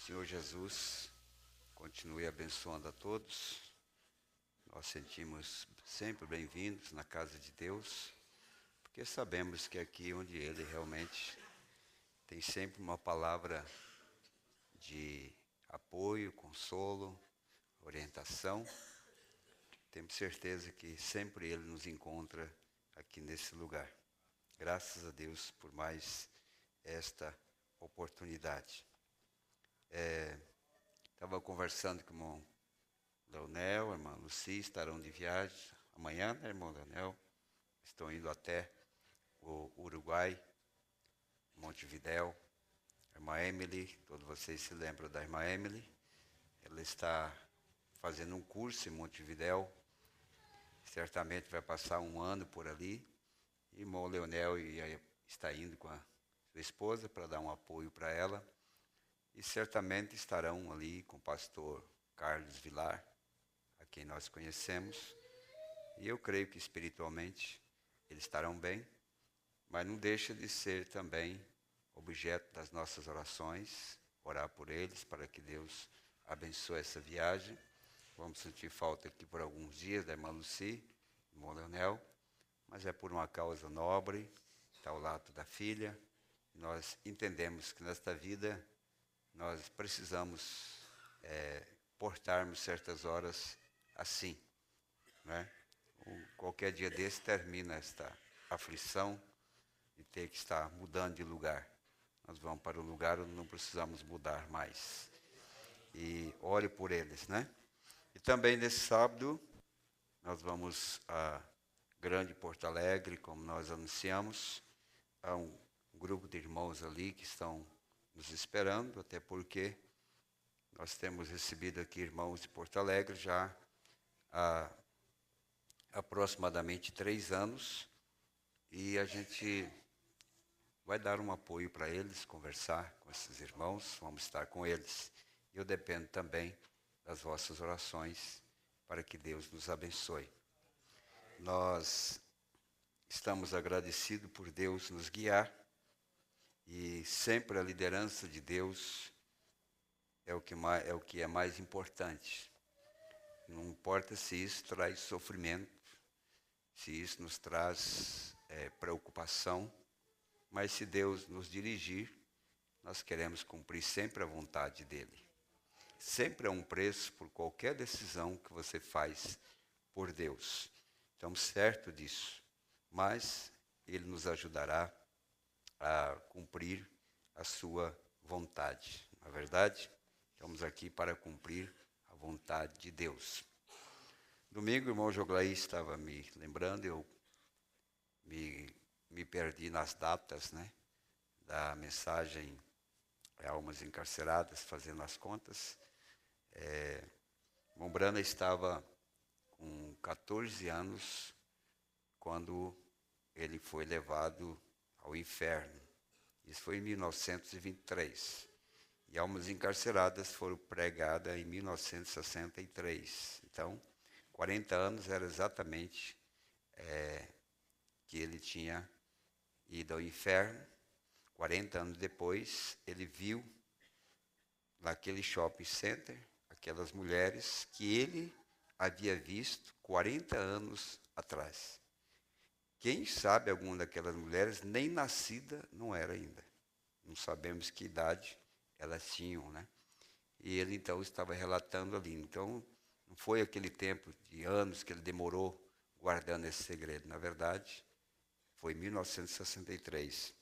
Senhor Jesus continue abençoando a todos. Nós sentimos sempre bem-vindos na casa de Deus, porque sabemos que aqui onde Ele realmente tem sempre uma palavra de apoio, consolo, orientação. Temos certeza que sempre Ele nos encontra aqui nesse lugar. Graças a Deus por mais esta oportunidade. Estava conversando com o irmão Leonel, a irmã Lucy, estarão de viagem amanhã, né, irmão Leonel? Estão indo até o Uruguai, Montevidéu. A irmã Emily, todos vocês se lembram da irmã Emily? Ela está fazendo um curso em Montevidéu, certamente vai passar um ano por ali. E o irmão Leonel está indo com a sua esposa para dar um apoio para ela. E certamente estarão ali com o pastor Carlos Vilar, a quem nós conhecemos. E eu creio que espiritualmente eles estarão bem, mas não deixa de ser também objeto das nossas orações, orar por eles para que Deus abençoe essa viagem. Vamos sentir falta aqui por alguns dias da irmã Lucy, do irmão Leonel, mas é por uma causa nobre, está ao lado da filha. Nós entendemos que nesta vida nós precisamos portarmos certas horas assim, né? Qualquer dia desse termina esta aflição de ter que estar mudando de lugar. Nós vamos para o lugar onde não precisamos mudar mais. E ore por eles, né? E também nesse sábado nós vamos a Grande Porto Alegre, como nós anunciamos. Há um grupo de irmãos ali que estão nos esperando, até porque nós temos recebido aqui irmãos de Porto Alegre já há aproximadamente 3 anos, e a gente vai dar um apoio para eles, conversar com esses irmãos, vamos estar com eles. Eu dependo também das vossas orações para que Deus nos abençoe. Nós estamos agradecidos por Deus nos guiar, e sempre a liderança de Deus é o que é mais importante. Não importa se isso traz sofrimento, se isso nos traz preocupação, mas se Deus nos dirigir, nós queremos cumprir sempre a vontade dEle. Sempre há um preço por qualquer decisão que você faz por Deus. Estamos certos disso, mas Ele nos ajudará a cumprir a sua vontade. Na verdade, estamos aqui para cumprir a vontade de Deus. Domingo, o irmão Joglaí estava me lembrando, eu me perdi nas datas, né, da mensagem Almas Encarceradas, fazendo as contas. Irmão Brana estava com 14 anos quando ele foi levado ao inferno. Isso foi em 1923. E Almas Encarceradas foram pregadas em 1963. Então, 40 anos era exatamente que ele tinha ido ao inferno. 40 anos depois, ele viu naquele shopping center aquelas mulheres que ele havia visto 40 anos atrás. Quem sabe alguma daquelas mulheres nem nascida não era ainda. Não sabemos que idade elas tinham, né? E ele então estava relatando ali. Então, não foi aquele tempo de anos que ele demorou guardando esse segredo. Na verdade, foi 1963.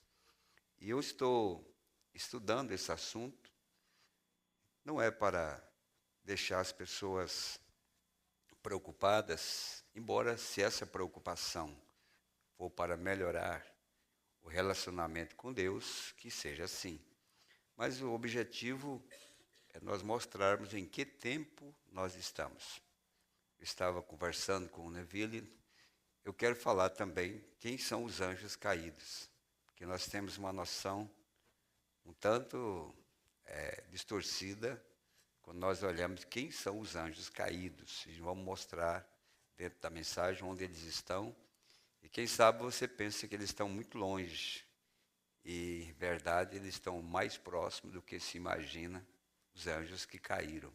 E eu estou estudando esse assunto, não é para deixar as pessoas preocupadas, embora se essa preocupação for para melhorar o relacionamento com Deus, que seja assim. Mas o objetivo é nós mostrarmos em que tempo nós estamos. Eu estava conversando com o Neville, eu quero falar também quem são os anjos caídos, porque nós temos uma noção um tanto distorcida quando nós olhamos quem são os anjos caídos. E vamos mostrar dentro da mensagem onde eles estão. E quem sabe você pensa que eles estão muito longe. E, em verdade, eles estão mais próximos do que se imagina os anjos que caíram.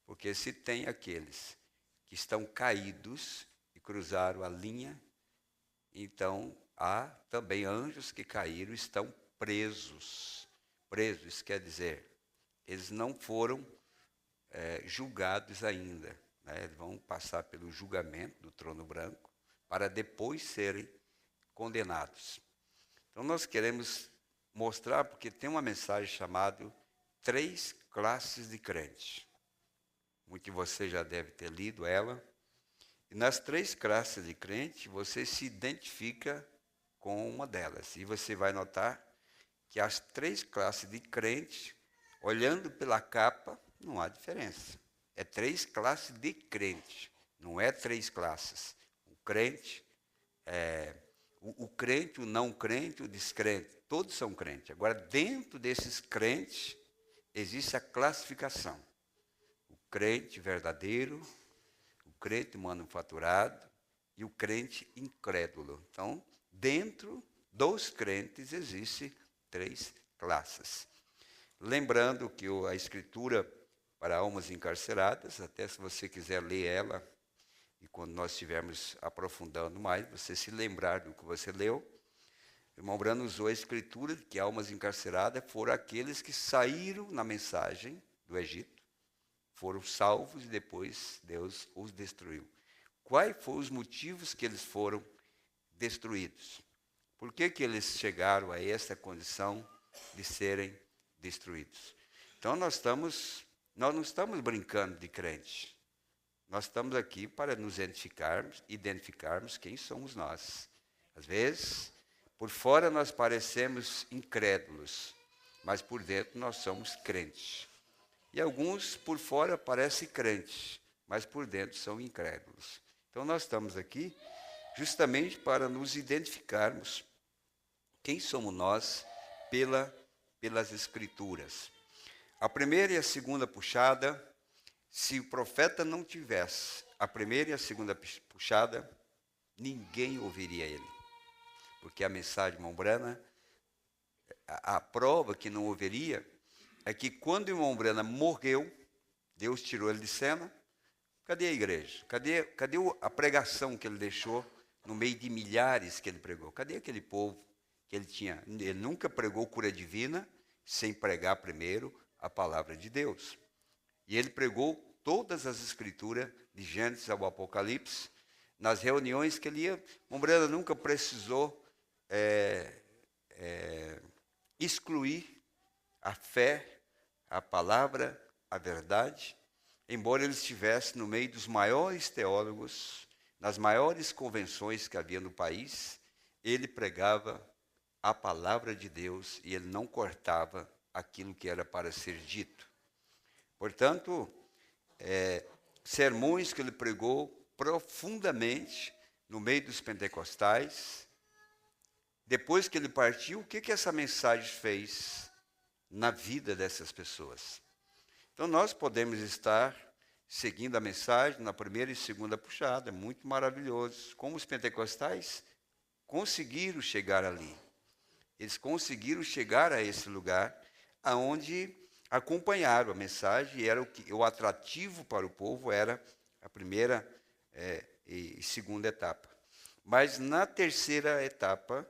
Porque se tem aqueles que estão caídos e cruzaram a linha, então há também anjos que caíram e estão presos. Presos quer dizer, eles não foram julgados ainda, né? Eles vão passar pelo julgamento do trono branco para depois serem condenados. Então nós queremos mostrar, porque tem uma mensagem chamada Três Classes de Crentes. Muito de você já deve ter lido ela. E nas três classes de crente, você se identifica com uma delas. E você vai notar que as três classes de crente, olhando pela capa, não há diferença. É três classes de crente, não é três classes. O crente, o crente, o não crente, o descrente, todos são crentes. Agora, dentro desses crentes, existe a classificação. O crente verdadeiro, o crente manufaturado e o crente incrédulo. Então, dentro dos crentes existem três classes. Lembrando que a Escritura para almas encarceradas, até se você quiser ler ela, e quando nós estivermos aprofundando mais, você se lembrar do que você leu, o irmão Brano usou a Escritura que almas encarceradas foram aqueles que saíram na mensagem do Egito, foram salvos e depois Deus os destruiu. Quais foram os motivos que eles foram destruídos? Por que eles chegaram a essa condição de serem destruídos? Então nós não estamos brincando de crente. Nós estamos aqui para nos identificarmos quem somos nós. Às vezes, por fora nós parecemos incrédulos, mas por dentro nós somos crentes. E alguns por fora parecem crentes, mas por dentro são incrédulos. Então nós estamos aqui justamente para nos identificarmos quem somos nós pelas Escrituras. A primeira e a segunda puxada, se o profeta não tivesse a primeira e a segunda puxada, ninguém ouviria ele. Porque a mensagem de Mombrana, a prova que não ouviria, é que quando o irmão Brana morreu, Deus tirou ele de cena. Cadê a igreja? Cadê a pregação que ele deixou no meio de milhares que ele pregou? Cadê aquele povo que ele tinha? Ele nunca pregou cura divina sem pregar primeiro a palavra de Deus. E ele pregou todas as escrituras, de Gênesis ao Apocalipse, nas reuniões que ele ia. Mombrana nunca precisou excluir a fé, a palavra, a verdade, embora ele estivesse no meio dos maiores teólogos, nas maiores convenções que havia no país, ele pregava a palavra de Deus e ele não cortava aquilo que era para ser dito. Portanto, sermões que ele pregou profundamente no meio dos pentecostais. Depois que ele partiu, o que essa mensagem fez na vida dessas pessoas? Então nós podemos estar seguindo a mensagem na primeira e segunda puxada, é muito maravilhoso. Como os pentecostais conseguiram chegar ali. Eles conseguiram chegar a esse lugar aonde acompanharam a mensagem e era o atrativo para o povo era a primeira e segunda etapa. Mas na terceira etapa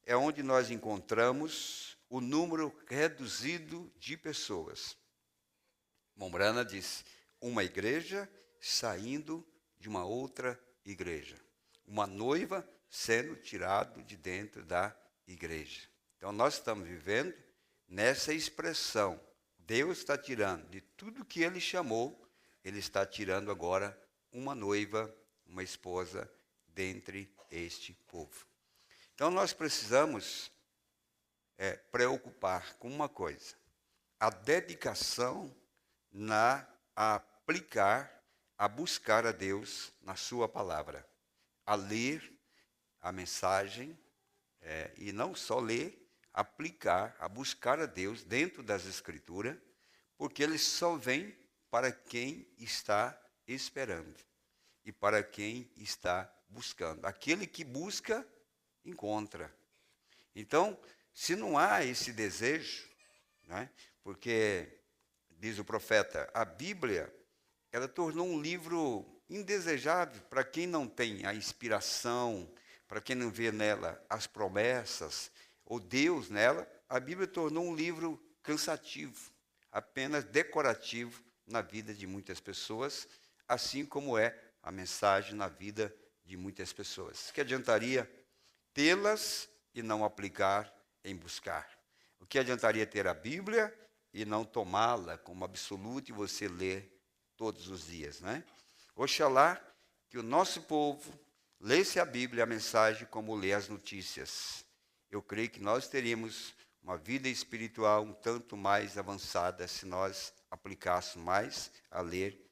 é onde nós encontramos o número reduzido de pessoas. Mombrana diz, uma igreja saindo de uma outra igreja. Uma noiva sendo tirada de dentro da igreja. Então nós estamos vivendo nessa expressão. Deus está tirando de tudo que Ele chamou, Ele está tirando agora uma noiva, uma esposa, dentre este povo. Então nós precisamos preocupar com uma coisa, a dedicação a aplicar, a buscar a Deus na sua palavra, a ler a mensagem, e não só ler, aplicar, a buscar a Deus dentro das Escrituras, porque Ele só vem para quem está esperando e para quem está buscando. Aquele que busca, encontra. Então, se não há esse desejo, né, porque diz o profeta, a Bíblia, ela tornou um livro indesejável para quem não tem a inspiração, para quem não vê nela as promessas, ou Deus nela. A Bíblia tornou um livro cansativo, apenas decorativo na vida de muitas pessoas, assim como é a mensagem na vida de muitas pessoas. Que adiantaria tê-las e não aplicar em buscar? O que adiantaria ter a Bíblia e não tomá-la como absoluta e você ler todos os dias, né? Oxalá que o nosso povo lesse a Bíblia, a mensagem, como lê as notícias. Eu creio que nós teríamos uma vida espiritual um tanto mais avançada se nós aplicássemos mais a ler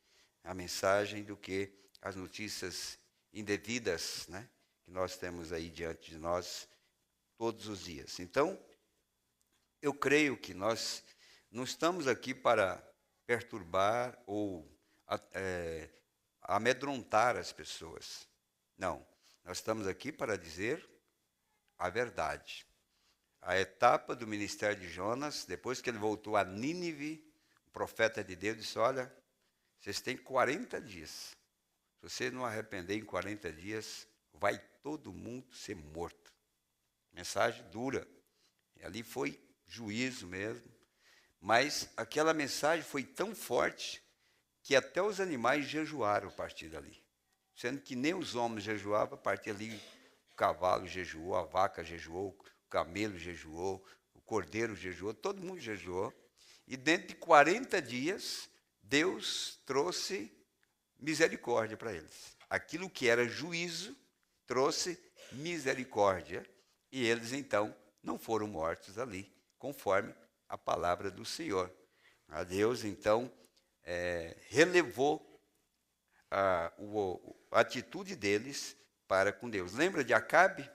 a mensagem do que as notícias indevidas, né, que nós temos aí diante de nós todos os dias. Então, eu creio que nós não estamos aqui para perturbar ou amedrontar as pessoas. Não, nós estamos aqui para dizer a verdade. A etapa do ministério de Jonas, depois que ele voltou a Nínive, o profeta de Deus disse, olha, vocês têm 40 dias. Se vocês não arrepender em 40 dias, vai todo mundo ser morto. Mensagem dura. E ali foi juízo mesmo. Mas aquela mensagem foi tão forte que até os animais jejuaram a partir dali. Sendo que nem os homens jejuavam, a partir dali o cavalo jejuou, a vaca jejuou, o camelo jejuou, o cordeiro jejuou, todo mundo jejuou. E dentro de 40 dias, Deus trouxe misericórdia para eles. Aquilo que era juízo, trouxe misericórdia. E eles, então, não foram mortos ali, conforme a palavra do Senhor. A Deus, então, relevou a atitude deles para com Deus. Lembra de Acabe?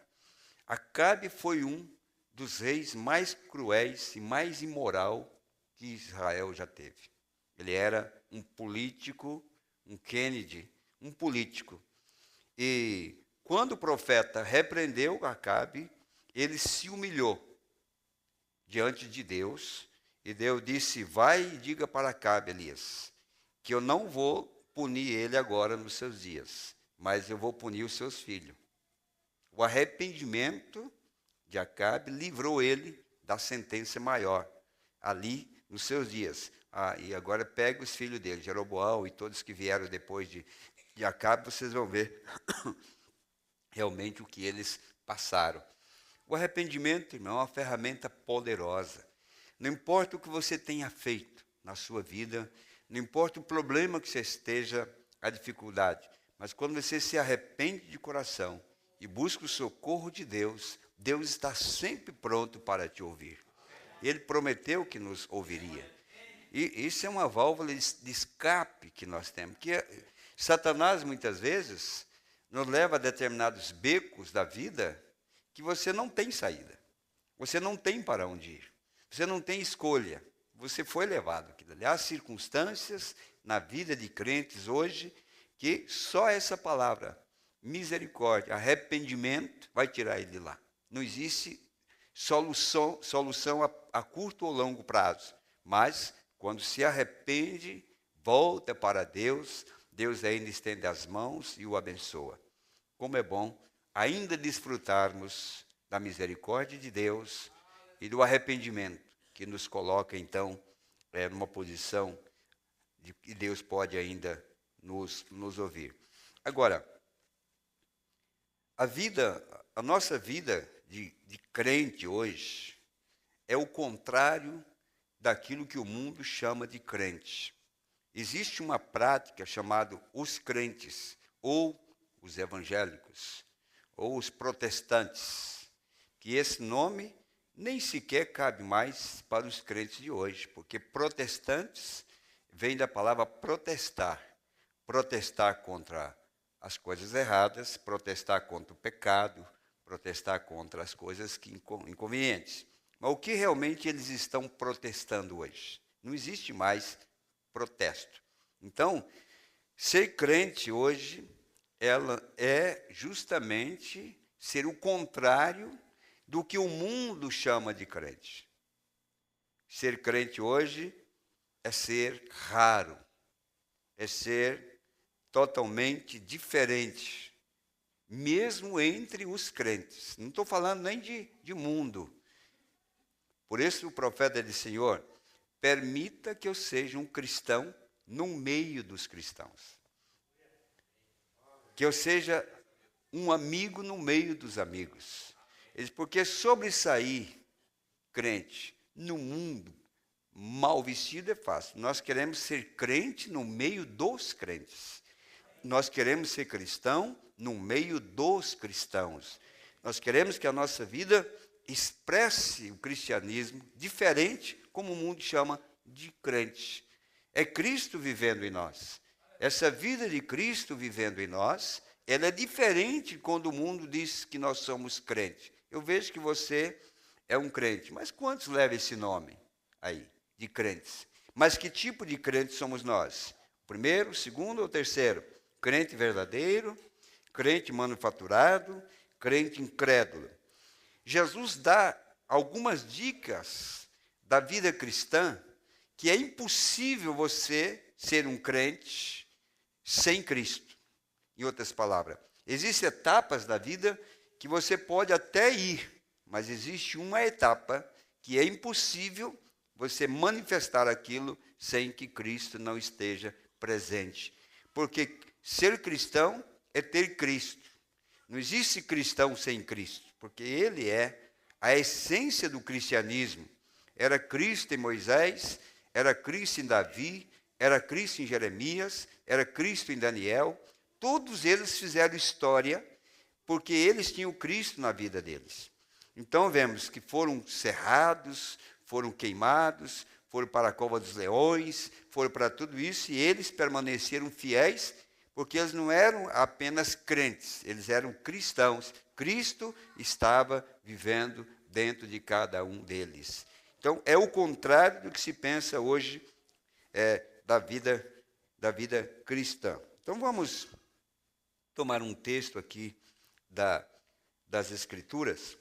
Acabe foi um dos reis mais cruéis e mais imoral que Israel já teve. Ele era um político, um Kennedy, um político. E quando o profeta repreendeu Acabe, ele se humilhou diante de Deus, e Deus disse, vai e diga para Acabe, Elias, que eu não vou punir ele agora nos seus dias, mas eu vou punir os seus filhos. O arrependimento de Acabe livrou ele da sentença maior, ali nos seus dias. E agora pega os filhos dele, Jeroboão e todos que vieram depois de Acabe, vocês vão ver realmente o que eles passaram. O arrependimento, irmão, é uma ferramenta poderosa. Não importa o que você tenha feito na sua vida, não importa o problema que você esteja, a dificuldade, mas quando você se arrepende de coração e busca o socorro de Deus, Deus está sempre pronto para te ouvir. Ele prometeu que nos ouviria. E isso é uma válvula de escape que nós temos. Que Satanás, muitas vezes, nos leva a determinados becos da vida que você não tem saída. Você não tem para onde ir. Você não tem escolha. Você foi levado aquilo ali. Há circunstâncias na vida de crentes hoje que só essa palavra, misericórdia, arrependimento, vai tirar ele de lá. Não existe solução a curto ou longo prazo. Mas, quando se arrepende, volta para Deus, Deus ainda estende as mãos e o abençoa. Como é bom ainda desfrutarmos da misericórdia de Deus e do arrependimento, que nos coloca, então, numa posição de que Deus pode ainda nos ouvir. Agora, a nossa vida de crente hoje é o contrário daquilo que o mundo chama de crente. Existe uma prática chamada os crentes, ou os evangélicos, ou os protestantes, que esse nome nem sequer cabe mais para os crentes de hoje, porque protestantes vem da palavra protestar. Protestar contra as coisas erradas, protestar contra o pecado, protestar contra as coisas inconvenientes. Mas o que realmente eles estão protestando hoje? Não existe mais protesto. Então, ser crente hoje, ela é justamente ser o contrário do que o mundo chama de crente. Ser crente hoje é ser raro, é ser totalmente diferente, mesmo entre os crentes. Não estou falando nem de mundo. Por isso o profeta disse: Senhor, permita que eu seja um cristão no meio dos cristãos. Que eu seja um amigo no meio dos amigos. Porque sobressair crente no mundo mal vestido é fácil. Nós queremos ser crente no meio dos crentes. Nós queremos ser cristão no meio dos cristãos. Nós queremos que a nossa vida expresse o cristianismo diferente, como o mundo chama de crente. É Cristo vivendo em nós. Essa vida de Cristo vivendo em nós, ela é diferente quando o mundo diz que nós somos crentes. Eu vejo que você é um crente, mas quantos levam esse nome aí, de crentes? Mas que tipo de crente somos nós? Primeiro, segundo ou terceiro? Crente verdadeiro, crente manufaturado, crente incrédulo. Jesus dá algumas dicas da vida cristã que é impossível você ser um crente sem Cristo. Em outras palavras, existem etapas da vida que você pode até ir, mas existe uma etapa que é impossível você manifestar aquilo sem que Cristo não esteja presente. Porque ser cristão é ter Cristo. Não existe cristão sem Cristo, porque Ele é a essência do cristianismo. Era Cristo em Moisés, era Cristo em Davi, era Cristo em Jeremias, era Cristo em Daniel. Todos eles fizeram história porque eles tinham Cristo na vida deles. Então vemos que foram cerrados, foram queimados, foram para a cova dos leões, foram para tudo isso, e eles permaneceram fiéis, porque eles não eram apenas crentes, eles eram cristãos. Cristo estava vivendo dentro de cada um deles. Então é o contrário do que se pensa hoje da vida cristã. Então vamos tomar um texto aqui das Escrituras.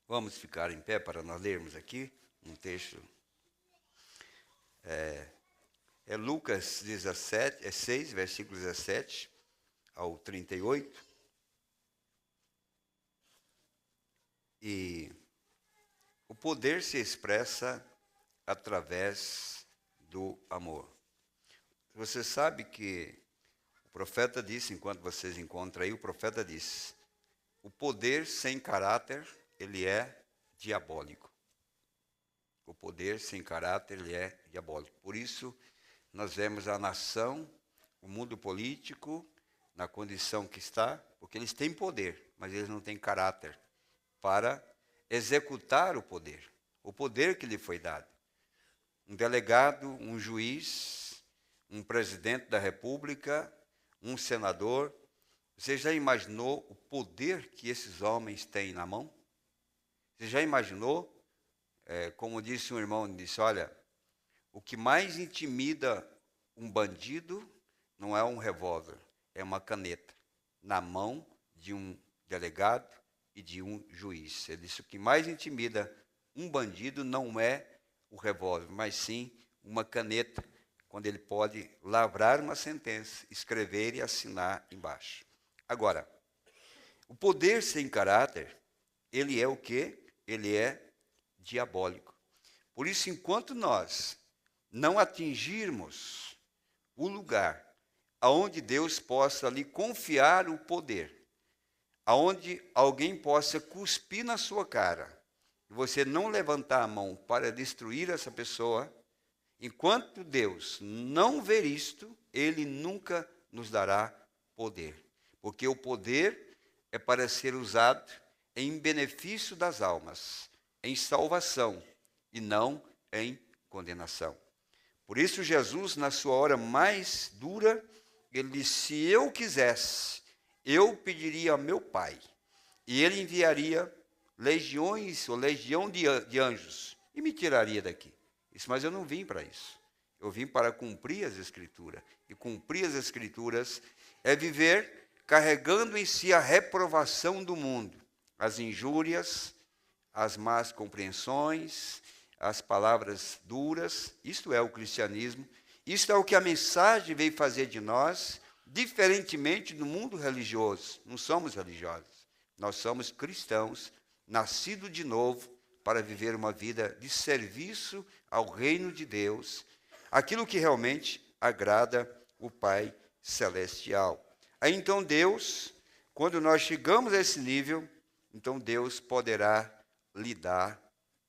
Vamos ficar em pé para nós lermos aqui um texto. É Lucas 6, versículo 17 ao 38. E o poder se expressa através do amor. Você sabe que o profeta disse, enquanto vocês encontram aí, o profeta disse: o poder sem caráter, ele é diabólico. O poder sem caráter, ele é diabólico. Por isso, nós vemos a nação, o mundo político, na condição que está, porque eles têm poder, mas eles não têm caráter para executar o poder que lhe foi dado. Um delegado, um juiz, um presidente da república, um senador. Você já imaginou o poder que esses homens têm na mão? Você já imaginou? Como disse um irmão, disse: olha, o que mais intimida um bandido não é um revólver, é uma caneta na mão de um delegado e de um juiz. Ele disse: o que mais intimida um bandido não é o revólver, mas sim uma caneta, quando ele pode lavrar uma sentença, escrever e assinar embaixo. Agora, o poder sem caráter, ele é o quê? Ele é diabólico. Por isso, enquanto nós não atingirmos o lugar aonde Deus possa lhe confiar o poder, aonde alguém possa cuspir na sua cara, e você não levantar a mão para destruir essa pessoa, enquanto Deus não ver isto, Ele nunca nos dará poder. Porque o poder é para ser usado em benefício das almas, em salvação, e não em condenação. Por isso Jesus, na sua hora mais dura, ele disse: se eu quisesse, eu pediria a meu Pai, e ele enviaria legiões ou legião de anjos, e me tiraria daqui. Isso, mas eu não vim para isso. Eu vim para cumprir as Escrituras. E cumprir as Escrituras é viver carregando em si a reprovação do mundo, as injúrias, as más compreensões, as palavras duras. Isto é o cristianismo. Isto é o que a mensagem veio fazer de nós, diferentemente do mundo religioso. Não somos religiosos. Nós somos cristãos, nascidos de novo, para viver uma vida de serviço ao reino de Deus, aquilo que realmente agrada o Pai Celestial. Aí então Deus, quando nós chegamos a esse nível, então Deus poderá lhe dar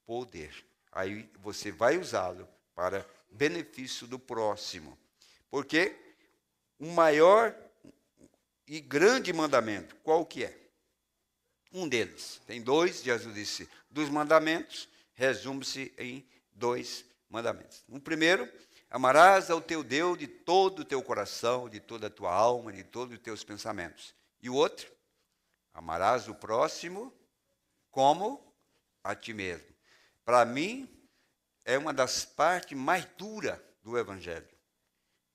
poder. Aí você vai usá-lo para benefício do próximo. Porque o maior e grande mandamento, qual que é? Um deles. Tem dois, Jesus disse, dos mandamentos, resume-se em 2 mandamentos. O primeiro, amarás ao teu Deus de todo o teu coração, de toda a tua alma, de todos os teus pensamentos. E o outro, amarás o próximo como a ti mesmo. Para mim, é uma das partes mais duras do Evangelho,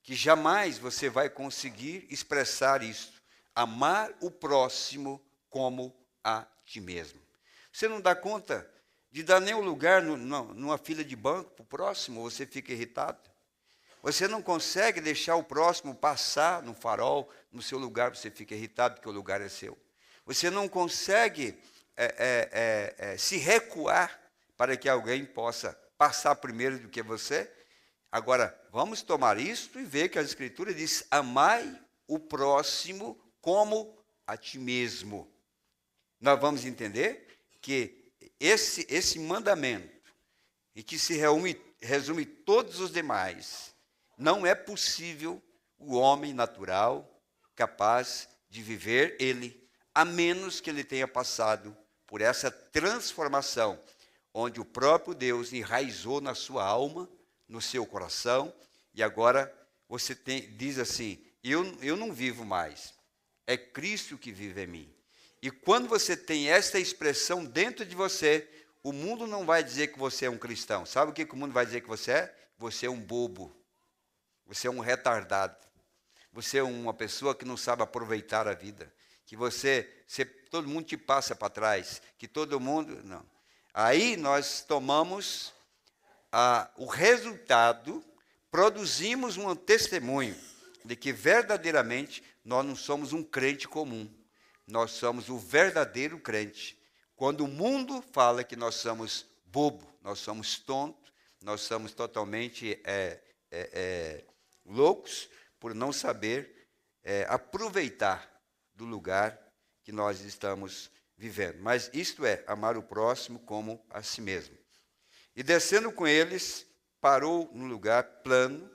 que jamais você vai conseguir expressar isso. Amar o próximo como a ti mesmo. Você não dá conta de dar nenhum lugar numa fila de banco para o próximo, você fica irritado. Você não consegue deixar o próximo passar no farol, no seu lugar, você fica irritado porque o lugar é seu. Você não consegue se recuar para que alguém possa passar primeiro do que você. Agora, vamos tomar isto e ver que a Escritura diz, amai o próximo como a ti mesmo. Nós vamos entender que esse mandamento, e que se resume todos os demais, não é possível o homem natural capaz de viver ele, a menos que ele tenha passado por essa transformação, onde o próprio Deus enraizou na sua alma, no seu coração, e agora você diz assim, eu não vivo mais, é Cristo que vive em mim. E quando você tem esta expressão dentro de você, o mundo não vai dizer que você é um cristão. Sabe o que o mundo vai dizer que você é? Você é um bobo. Você é um retardado. Você é uma pessoa que não sabe aproveitar a vida. Que todo mundo te passa para trás. Que todo mundo... Não. Aí nós tomamos o resultado, produzimos um testemunho de que verdadeiramente nós não somos um crente comum. Nós somos o verdadeiro crente. Quando o mundo fala que nós somos bobo, nós somos tontos, nós somos totalmente loucos por não saber aproveitar do lugar que nós estamos vivendo. Mas isto é, amar o próximo como a si mesmo. E descendo com eles, parou num lugar plano,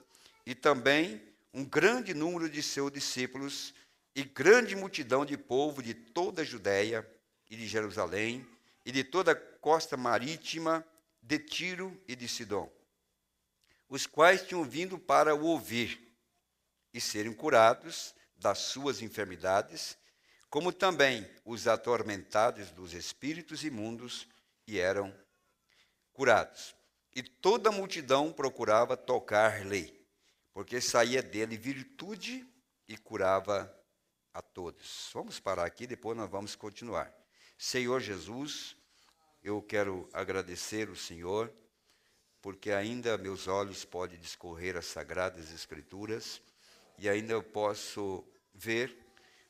e também um grande número de seus discípulos, e grande multidão de povo de toda a Judéia e de Jerusalém, e de toda a costa marítima de Tiro e de Sidom, os quais tinham vindo para o ouvir e serem curados das suas enfermidades, como também os atormentados dos espíritos imundos, e eram curados. E toda a multidão procurava tocar-lhe, porque saía dele virtude e curava a todos. Vamos parar aqui, depois nós vamos continuar. Senhor Jesus, eu quero agradecer o Senhor, porque ainda meus olhos podem discorrer as Sagradas Escrituras, e ainda eu posso ver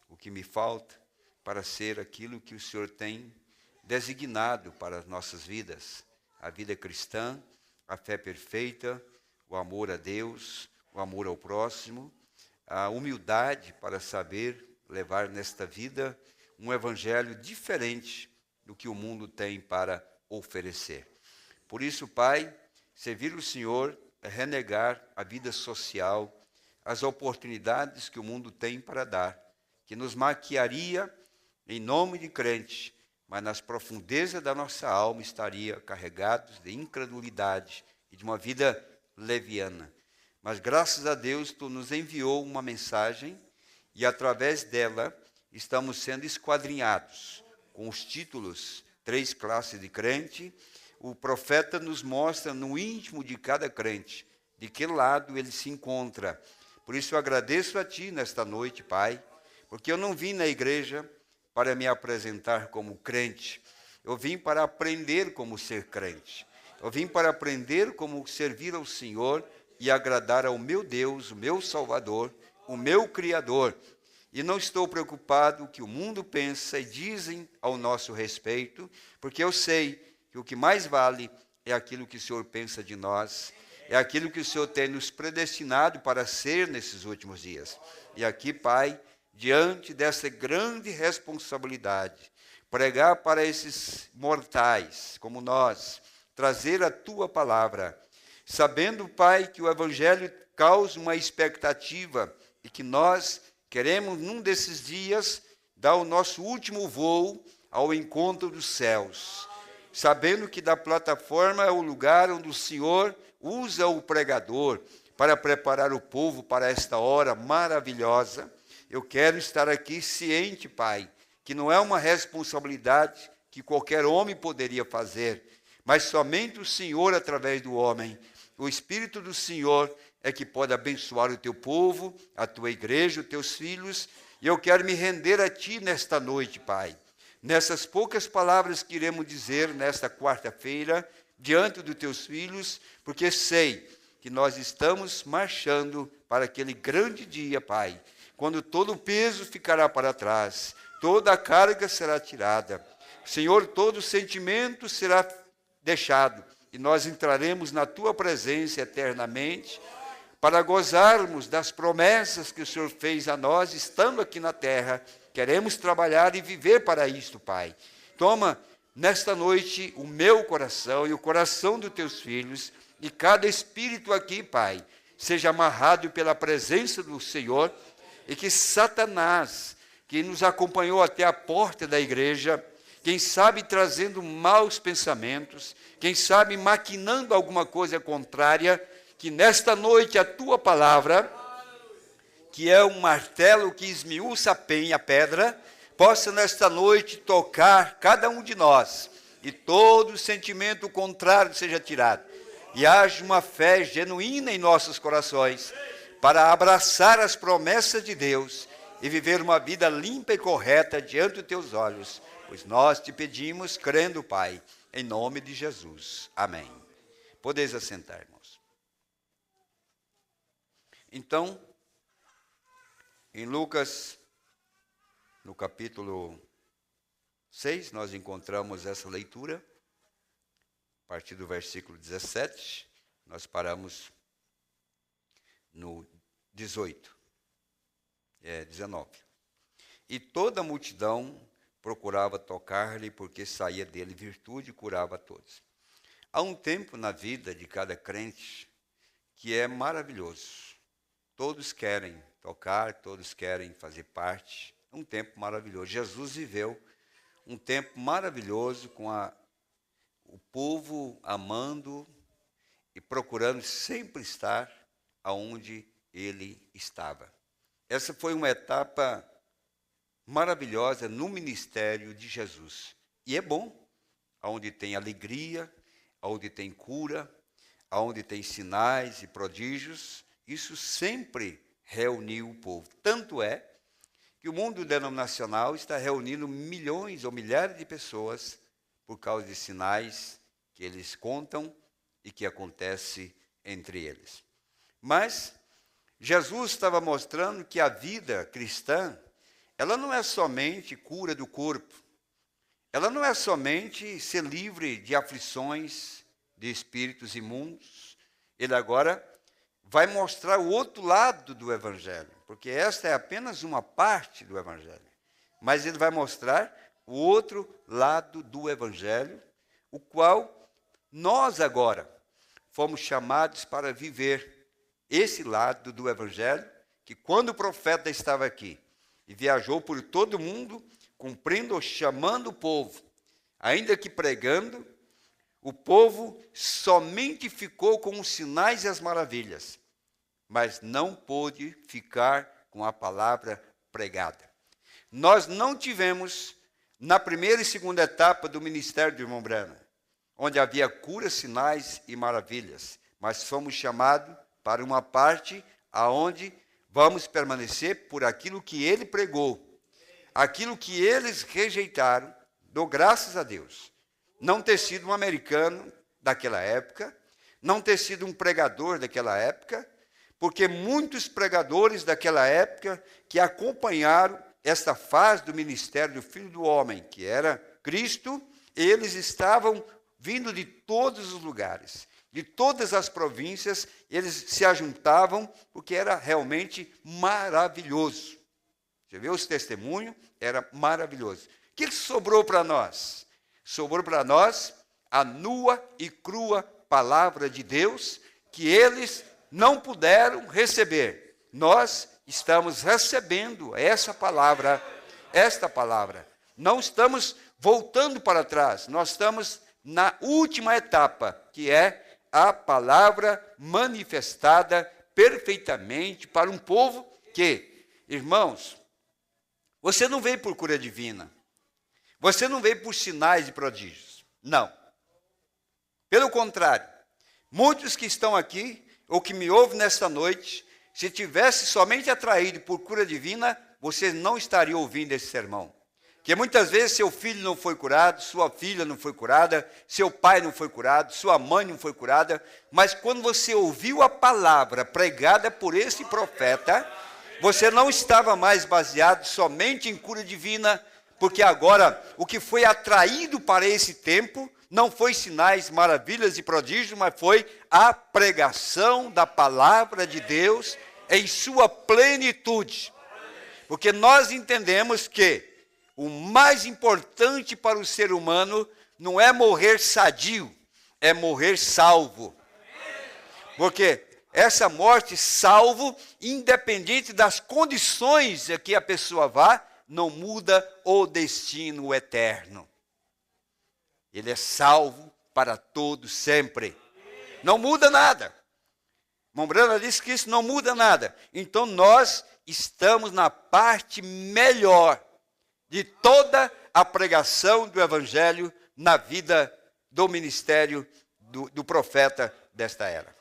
o que me falta para ser aquilo que o Senhor tem designado para as nossas vidas. A vida cristã, a fé perfeita, o amor a Deus, o amor ao próximo, a humildade para saber levar nesta vida um evangelho diferente do que o mundo tem para oferecer. Por isso, Pai, servir o Senhor é renegar a vida social, as oportunidades que o mundo tem para dar, que nos maquiaria em nome de crente, mas nas profundezas da nossa alma estaria carregados de incredulidade e de uma vida leviana. Mas graças a Deus, Tu nos enviou uma mensagem e através dela estamos sendo esquadrinhados com os títulos 3 classes de crente. O profeta nos mostra no íntimo de cada crente de que lado ele se encontra. Por isso eu agradeço a Ti nesta noite, Pai, porque eu não vim na igreja para me apresentar como crente. Eu vim para aprender como ser crente. Eu vim para aprender como servir ao Senhor e agradar ao meu Deus, o meu Salvador, o meu Criador. E não estou preocupado com o que o mundo pensa e dizem ao nosso respeito, porque eu sei que o que mais vale é aquilo que o Senhor pensa de nós, é aquilo que o Senhor tem nos predestinado para ser nesses últimos dias. E aqui, Pai, diante dessa grande responsabilidade, pregar para esses mortais como nós, trazer a Tua palavra, sabendo, Pai, que o Evangelho causa uma expectativa e que nós queremos, num desses dias, dar o nosso último voo ao encontro dos céus, sabendo que da plataforma é o lugar onde o Senhor usa o pregador para preparar o povo para esta hora maravilhosa. Eu quero estar aqui ciente, Pai, que não é uma responsabilidade que qualquer homem poderia fazer, mas somente o Senhor através do homem. O Espírito do Senhor é que pode abençoar o teu povo, a tua igreja, os teus filhos, e eu quero me render a ti nesta noite, Pai. Nessas poucas palavras que iremos dizer nesta quarta-feira, diante dos teus filhos, porque sei que nós estamos marchando para aquele grande dia, Pai, quando todo o peso ficará para trás, toda a carga será tirada. Senhor, todo sentimento será deixado, e nós entraremos na tua presença eternamente, para gozarmos das promessas que o Senhor fez a nós, estando aqui na terra. Queremos trabalhar e viver para isto, Pai. Toma, nesta noite, o meu coração e o coração dos teus filhos, e cada espírito aqui, Pai, seja amarrado pela presença do Senhor, e que Satanás, que nos acompanhou até a porta da igreja, quem sabe trazendo maus pensamentos, quem sabe maquinando alguma coisa contrária, que nesta noite a tua palavra, que é um martelo que esmiuça a pedra, possa nesta noite tocar cada um de nós, e todo sentimento contrário seja tirado, e haja uma fé genuína em nossos corações, para abraçar as promessas de Deus, e viver uma vida limpa e correta diante dos teus olhos, pois nós te pedimos, crendo, Pai, em nome de Jesus. Amém. Podeis assentar, irmãos. Então, em Lucas, no capítulo 6, nós encontramos essa leitura, a partir do versículo 17, nós paramos no 19. E toda a multidão procurava tocar-lhe, porque saía dele virtude e curava a todos. Há um tempo na vida de cada crente que é maravilhoso. Todos querem tocar, todos querem fazer parte. É um tempo maravilhoso. Jesus viveu um tempo maravilhoso com o povo amando e procurando sempre estar aonde ele estava. Essa foi uma etapa maravilhosa no ministério de Jesus. E é bom, aonde tem alegria, aonde tem cura, aonde tem sinais e prodígios, isso sempre reuniu o povo. Tanto é que o mundo denominacional está reunindo milhões ou milhares de pessoas por causa de sinais que eles contam e que acontece entre eles. Mas Jesus estava mostrando que a vida cristã, ela não é somente cura do corpo, ela não é somente ser livre de aflições, de espíritos imundos. Ele agora vai mostrar o outro lado do Evangelho, porque esta é apenas uma parte do Evangelho. Mas ele vai mostrar o outro lado do Evangelho, o qual nós agora fomos chamados para viver esse lado do Evangelho, que quando o profeta estava aqui e viajou por todo o mundo, cumprindo, chamando o povo, ainda que pregando, o povo somente ficou com os sinais e as maravilhas, mas não pôde ficar com a palavra pregada. Nós não tivemos, na primeira e segunda etapa do ministério do irmão Branham, onde havia curas, sinais e maravilhas, mas fomos chamados para uma parte aonde vamos permanecer por aquilo que ele pregou, aquilo que eles rejeitaram. Dou graças a Deus não ter sido um americano daquela época, não ter sido um pregador daquela época, porque muitos pregadores daquela época que acompanharam esta fase do ministério do Filho do Homem, que era Cristo, eles estavam vindo de todos os lugares, de todas as províncias, eles se ajuntavam, porque era realmente maravilhoso. Você vê os testemunhos? Era maravilhoso. O que sobrou para nós? Sobrou para nós a nua e crua palavra de Deus, que eles não puderam receber. Nós estamos recebendo esta palavra. Não estamos voltando para trás, nós estamos na última etapa, que é a palavra manifestada perfeitamente para um povo que, irmãos, você não veio por cura divina, você não veio por sinais e prodígios, não. Pelo contrário, muitos que estão aqui, ou que me ouvem nesta noite, se tivesse somente atraído por cura divina, vocês não estariam ouvindo esse sermão. Porque muitas vezes seu filho não foi curado, sua filha não foi curada, seu pai não foi curado, sua mãe não foi curada, mas quando você ouviu a palavra pregada por esse profeta, você não estava mais baseado somente em cura divina, porque agora o que foi atraído para esse tempo não foi sinais, maravilhas e prodígios, mas foi a pregação da palavra de Deus em sua plenitude. Porque nós entendemos que o mais importante para o ser humano não é morrer sadio, é morrer salvo. Porque essa morte salvo, independente das condições a que a pessoa vá, não muda o destino eterno. Ele é salvo para todo sempre. Não muda nada. Mombrana disse que isso não muda nada. Então nós estamos na parte melhor de toda a pregação do Evangelho na vida do ministério do profeta desta era.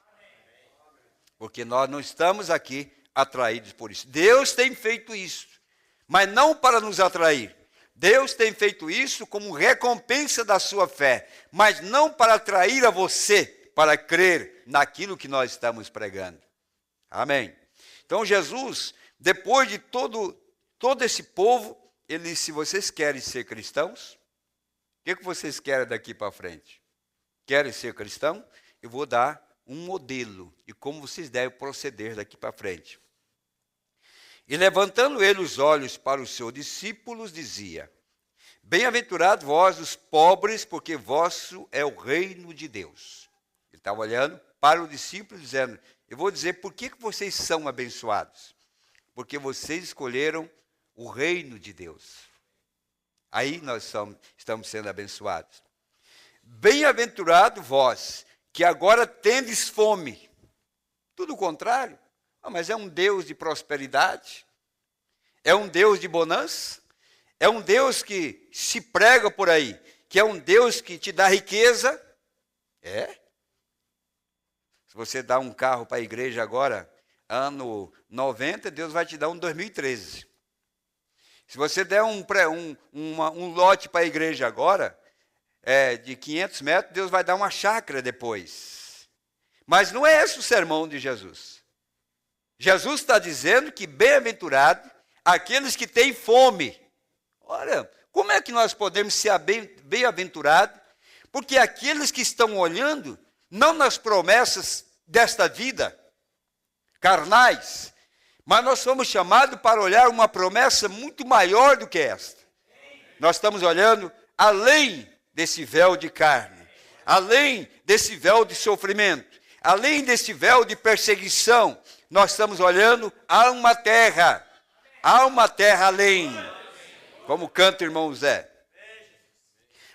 Porque nós não estamos aqui atraídos por isso. Deus tem feito isso, mas não para nos atrair. Deus tem feito isso como recompensa da sua fé, mas não para atrair a você, para crer naquilo que nós estamos pregando. Amém. Então Jesus, depois de todo esse povo, ele disse: se vocês querem ser cristãos, o que vocês querem daqui para frente? Querem ser cristão? Eu vou dar um modelo de como vocês devem proceder daqui para frente. E levantando ele os olhos para os seus discípulos, dizia: bem-aventurados vós os pobres, porque vosso é o reino de Deus. Ele estava olhando para o discípulo, dizendo: eu vou dizer por que vocês são abençoados. Porque vocês escolheram o reino de Deus. Aí nós estamos sendo abençoados. Bem-aventurado vós, que agora tendes fome. Tudo o contrário. Mas é um Deus de prosperidade? É um Deus de bonança? É um Deus que se prega por aí, que é um Deus que te dá riqueza? É. Se você dá um carro para a igreja agora, ano 90, Deus vai te dar um 2013. Se você der um lote para a igreja agora, de 500 metros, Deus vai dar uma chácara depois. Mas não é esse o sermão de Jesus. Jesus está dizendo que bem-aventurado aqueles que têm fome. Ora, como é que nós podemos ser bem-aventurados? Porque aqueles que estão olhando, não nas promessas desta vida, carnais, mas nós somos chamados para olhar uma promessa muito maior do que esta. Nós estamos olhando além desse véu de carne, além desse véu de sofrimento, além desse véu de perseguição. Nós estamos olhando a uma terra além, como canta o irmão Zé.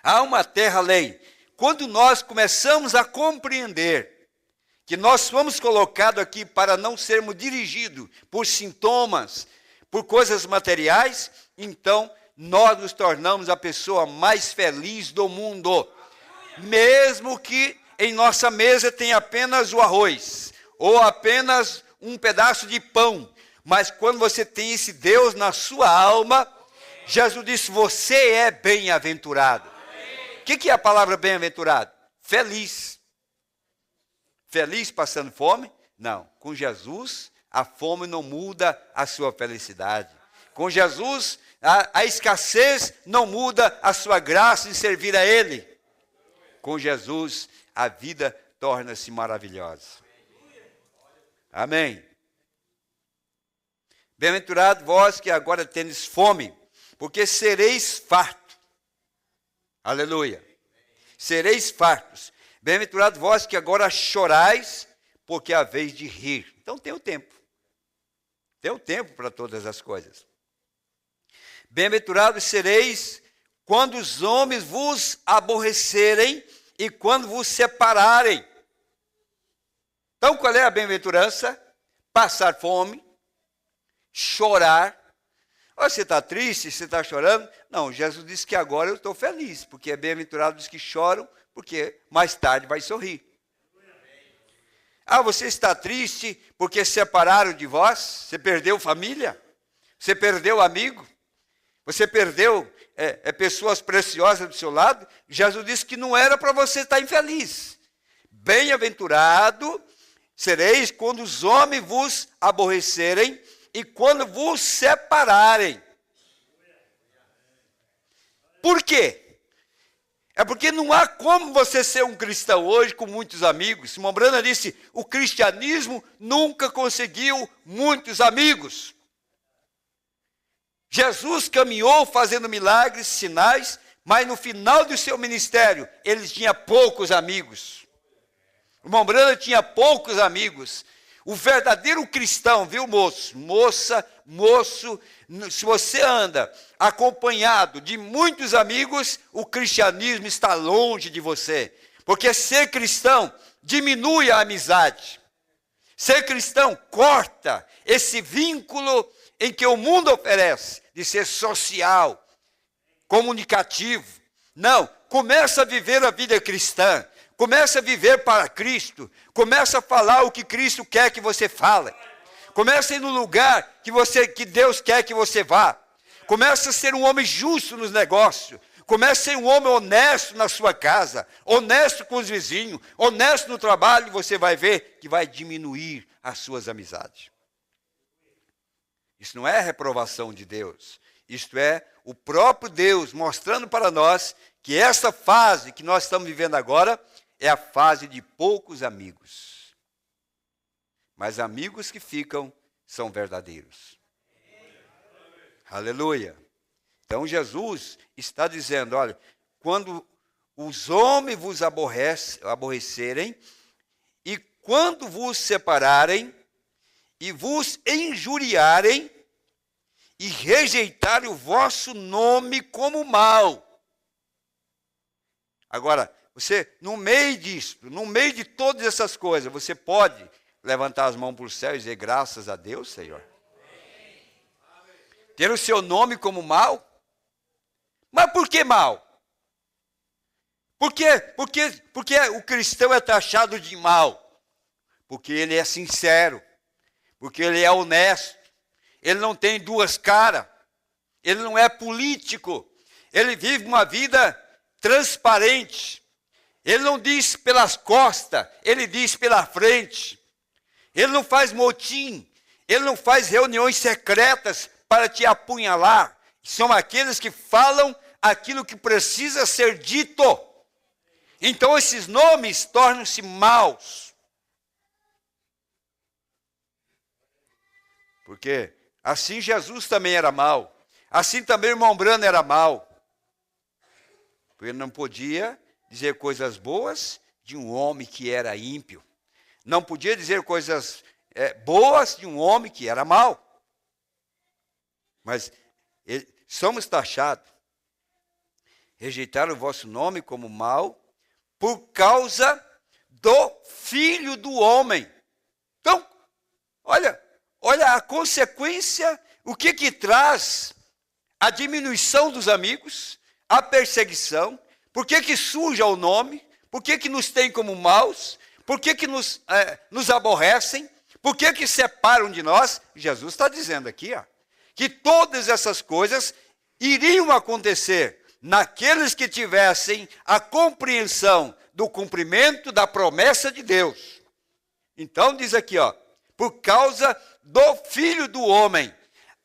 Há uma terra além. Quando nós começamos a compreender que nós fomos colocados aqui para não sermos dirigidos por sintomas, por coisas materiais, então nós nos tornamos a pessoa mais feliz do mundo. Mesmo que em nossa mesa tenha apenas o arroz, ou apenas um pedaço de pão, mas quando você tem esse Deus na sua alma, Jesus disse: você é bem-aventurado. O que é a palavra bem-aventurado? Feliz. feliz passando fome? Não, com Jesus a fome não muda a sua felicidade. Com Jesus a escassez não muda a sua graça em servir a Ele. Com Jesus a vida torna-se maravilhosa. Amém. Bem-aventurado vós que agora tendes fome, porque sereis fartos. Aleluia. Sereis fartos. Bem-aventurado vós que agora chorais, porque é a vez de rir. Então tem o tempo. Tem o tempo para todas as coisas. Bem-aventurados sereis quando os homens vos aborrecerem e quando vos separarem. Então qual é a bem-aventurança? Passar fome, chorar. Você está triste, você está chorando? Não, Jesus disse que agora eu estou feliz, porque é bem-aventurado os que choram, porque mais tarde vai sorrir. Você está triste porque separaram de vós? Você perdeu família? Você perdeu amigo? Você perdeu pessoas preciosas do seu lado? Jesus disse que não era para você estar infeliz. Bem-aventurado sereis quando os homens vos aborrecerem e quando vos separarem. Por quê? É porque não há como você ser um cristão hoje com muitos amigos. Simão Brana disse, o cristianismo nunca conseguiu muitos amigos. Jesus caminhou fazendo milagres, sinais, mas no final do seu ministério, ele tinha poucos amigos. O irmão Brana tinha poucos amigos. O verdadeiro cristão, viu, moço, moça, moço, se você anda acompanhado de muitos amigos, o cristianismo está longe de você. Porque ser cristão diminui a amizade. Ser cristão corta esse vínculo em que o mundo oferece, de ser social, comunicativo. Não, começa a viver a vida cristã. Começa a viver para Cristo. Começa a falar o que Cristo quer que você fale. Começa a ir no lugar que Deus quer que você vá. Começa a ser um homem justo nos negócios. Começa a ser um homem honesto na sua casa. Honesto com os vizinhos. Honesto no trabalho. E você vai ver que vai diminuir as suas amizades. Isso não é reprovação de Deus. Isto é o próprio Deus mostrando para nós que essa fase que nós estamos vivendo agora é a fase de poucos amigos. Mas amigos que ficam são verdadeiros. Aleluia. Então Jesus está dizendo, olha, quando os homens vos aborrecerem e quando vos separarem e vos injuriarem e rejeitarem o vosso nome como mal. Agora, você, no meio disso, no meio de todas essas coisas, você pode levantar as mãos para o céu e dizer graças a Deus, Senhor. Ter o seu nome como mal? Mas por que mal? Por que o cristão é taxado de mal? Porque ele é sincero, porque ele é honesto, ele não tem duas caras, ele não é político, ele vive uma vida transparente. Ele não diz pelas costas, ele diz pela frente. Ele não faz motim, ele não faz reuniões secretas para te apunhalar. São aqueles que falam aquilo que precisa ser dito. Então esses nomes tornam-se maus. Porque assim Jesus também era mau. Assim também o irmão Brana era mau. Porque ele não podia dizer coisas boas de um homem que era ímpio. Não podia dizer coisas boas de um homem que era mau. Mas somos taxados. Rejeitaram o vosso nome como mau por causa do Filho do Homem. Então, olha a consequência, o que traz a diminuição dos amigos, a perseguição. Por que suja o nome? Por que nos tem como maus? Por que nos aborrecem? Por que separam de nós? Jesus está dizendo aqui, que todas essas coisas iriam acontecer naqueles que tivessem a compreensão do cumprimento da promessa de Deus. Então diz aqui, ó, por causa do Filho do Homem.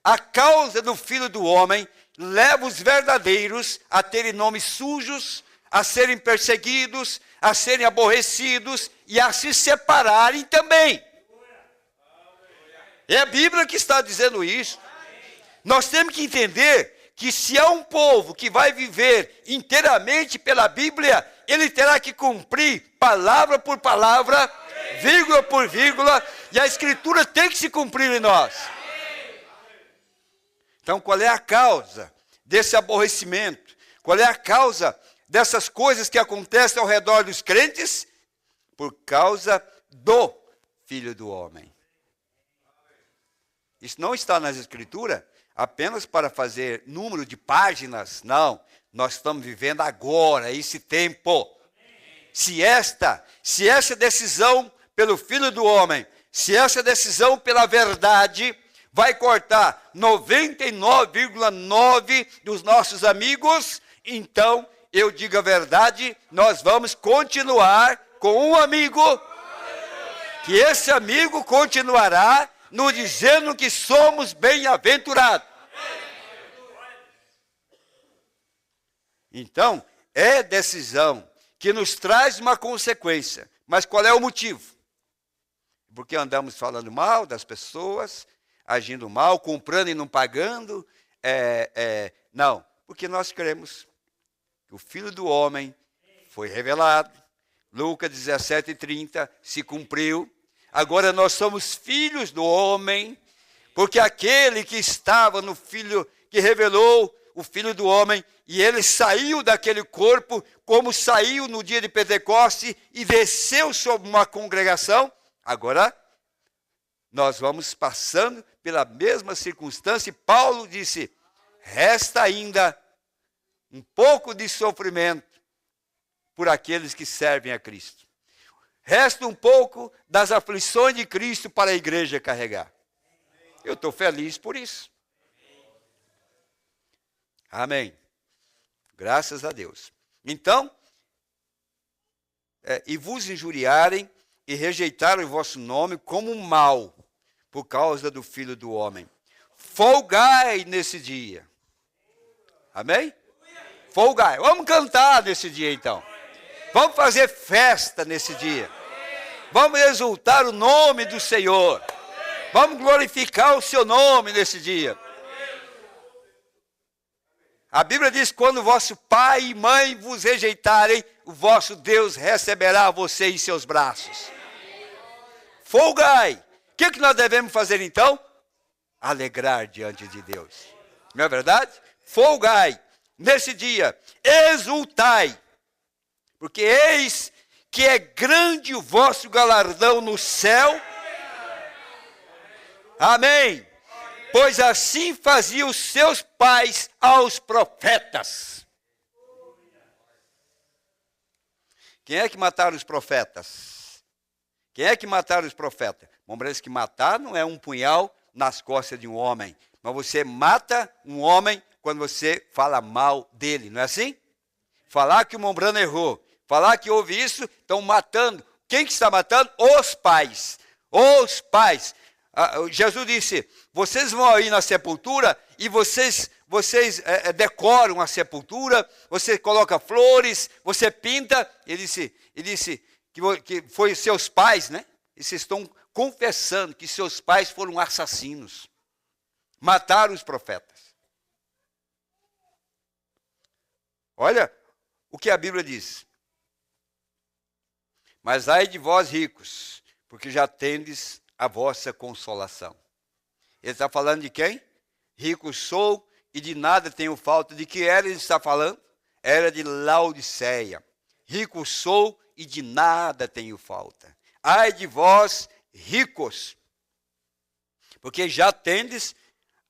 A causa do Filho do Homem leva os verdadeiros a terem nomes sujos, a serem perseguidos, a serem aborrecidos e a se separarem também. É a Bíblia que está dizendo isso. Nós temos que entender que se há um povo que vai viver inteiramente pela Bíblia, ele terá que cumprir palavra por palavra, vírgula por vírgula, e a Escritura tem que se cumprir em nós. Então, qual é a causa desse aborrecimento? Qual é a causa dessas coisas que acontecem ao redor dos crentes? Por causa do Filho do Homem. Isso não está nas Escrituras apenas para fazer número de páginas. Não, nós estamos vivendo agora, esse tempo. Se essa decisão pelo Filho do Homem, se essa decisão pela verdade vai cortar 99,9% dos nossos amigos, então, eu digo a verdade, nós vamos continuar com um amigo, que esse amigo continuará nos dizendo que somos bem-aventurados. Então, é decisão que nos traz uma consequência. Mas qual é o motivo? Porque andamos falando mal das pessoas, agindo mal, comprando e não pagando. Não, porque nós cremos que o Filho do Homem foi revelado. Lucas 17:30 se cumpriu. Agora nós somos filhos do homem, porque aquele que estava no Filho, que revelou o Filho do Homem, e ele saiu daquele corpo, como saiu no dia de Pentecostes, e desceu sobre uma congregação. Agora, nós vamos passando pela mesma circunstância, e Paulo disse, resta ainda um pouco de sofrimento por aqueles que servem a Cristo. Resta um pouco das aflições de Cristo para a igreja carregar. Eu estou feliz por isso. Amém. Graças a Deus. Então, e vos injuriarem e rejeitarem o vosso nome como mal, por causa do Filho do Homem. Folgai nesse dia. Amém? Folgai. Vamos cantar nesse dia então. Vamos fazer festa nesse dia. Vamos exultar o nome do Senhor. Vamos glorificar o seu nome nesse dia. A Bíblia diz, quando vosso pai e mãe vos rejeitarem, o vosso Deus receberá você em seus braços. Folgai. O que nós devemos fazer então? Alegrar diante de Deus. Não é verdade? Folgai. Nesse dia, exultai. Porque eis que é grande o vosso galardão no céu. Amém. Pois assim faziam os seus pais aos profetas. Quem é que mataram os profetas? Quem é que mataram os profetas? Lembre-se que matar não é um punhal nas costas de um homem. Mas você mata um homem quando você fala mal dele, não é assim? Falar que o Mombrano errou. Falar que houve isso, estão matando. Quem que está matando? Os pais. Os pais. Jesus disse, vocês vão aí na sepultura e vocês decoram a sepultura, você coloca flores, você pinta. Ele disse que foi seus pais, né? E vocês estão confessando que seus pais foram assassinos. Mataram os profetas. Olha o que a Bíblia diz. Mas ai de vós ricos, porque já tendes a vossa consolação. Ele está falando de quem? Rico sou e de nada tenho falta. De que era ele está falando? Era de Laodiceia. Rico sou e de nada tenho falta. Ai de vós ricos, porque já tendes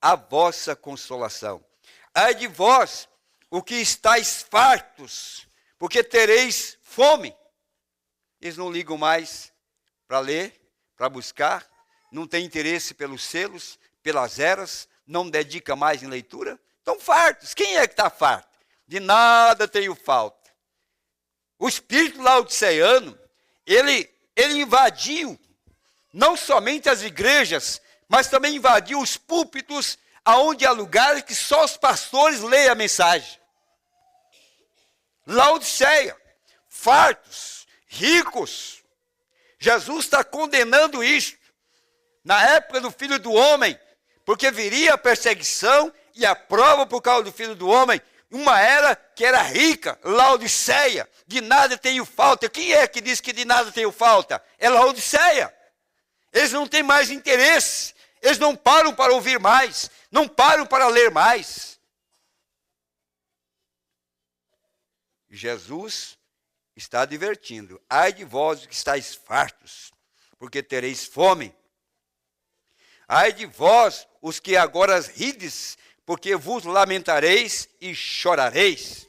a vossa consolação. Ai de vós, o que estáis fartos, porque tereis fome. Eles não ligam mais para ler, para buscar, não tem interesse pelos selos, pelas eras, não dedica mais em leitura. Estão fartos. Quem é que está farto? De nada tenho falta. O espírito laodiceano, ele invadiu não somente as igrejas, mas também invadiu os púlpitos, aonde há lugares que só os pastores leem a mensagem. Laodiceia, fartos, ricos. Jesus está condenando isso. Na época do Filho do Homem, porque viria a perseguição e a prova por causa do Filho do Homem, uma era que era rica, Laodiceia, de nada tenho falta. Quem é que diz que de nada tenho falta? É Laodiceia. Eles não têm mais interesse, eles não param para ouvir mais, não param para ler mais. Jesus está advertindo: ai de vós que estáis fartos, porque tereis fome. Ai de vós os que agora rides, porque vos lamentareis e chorareis.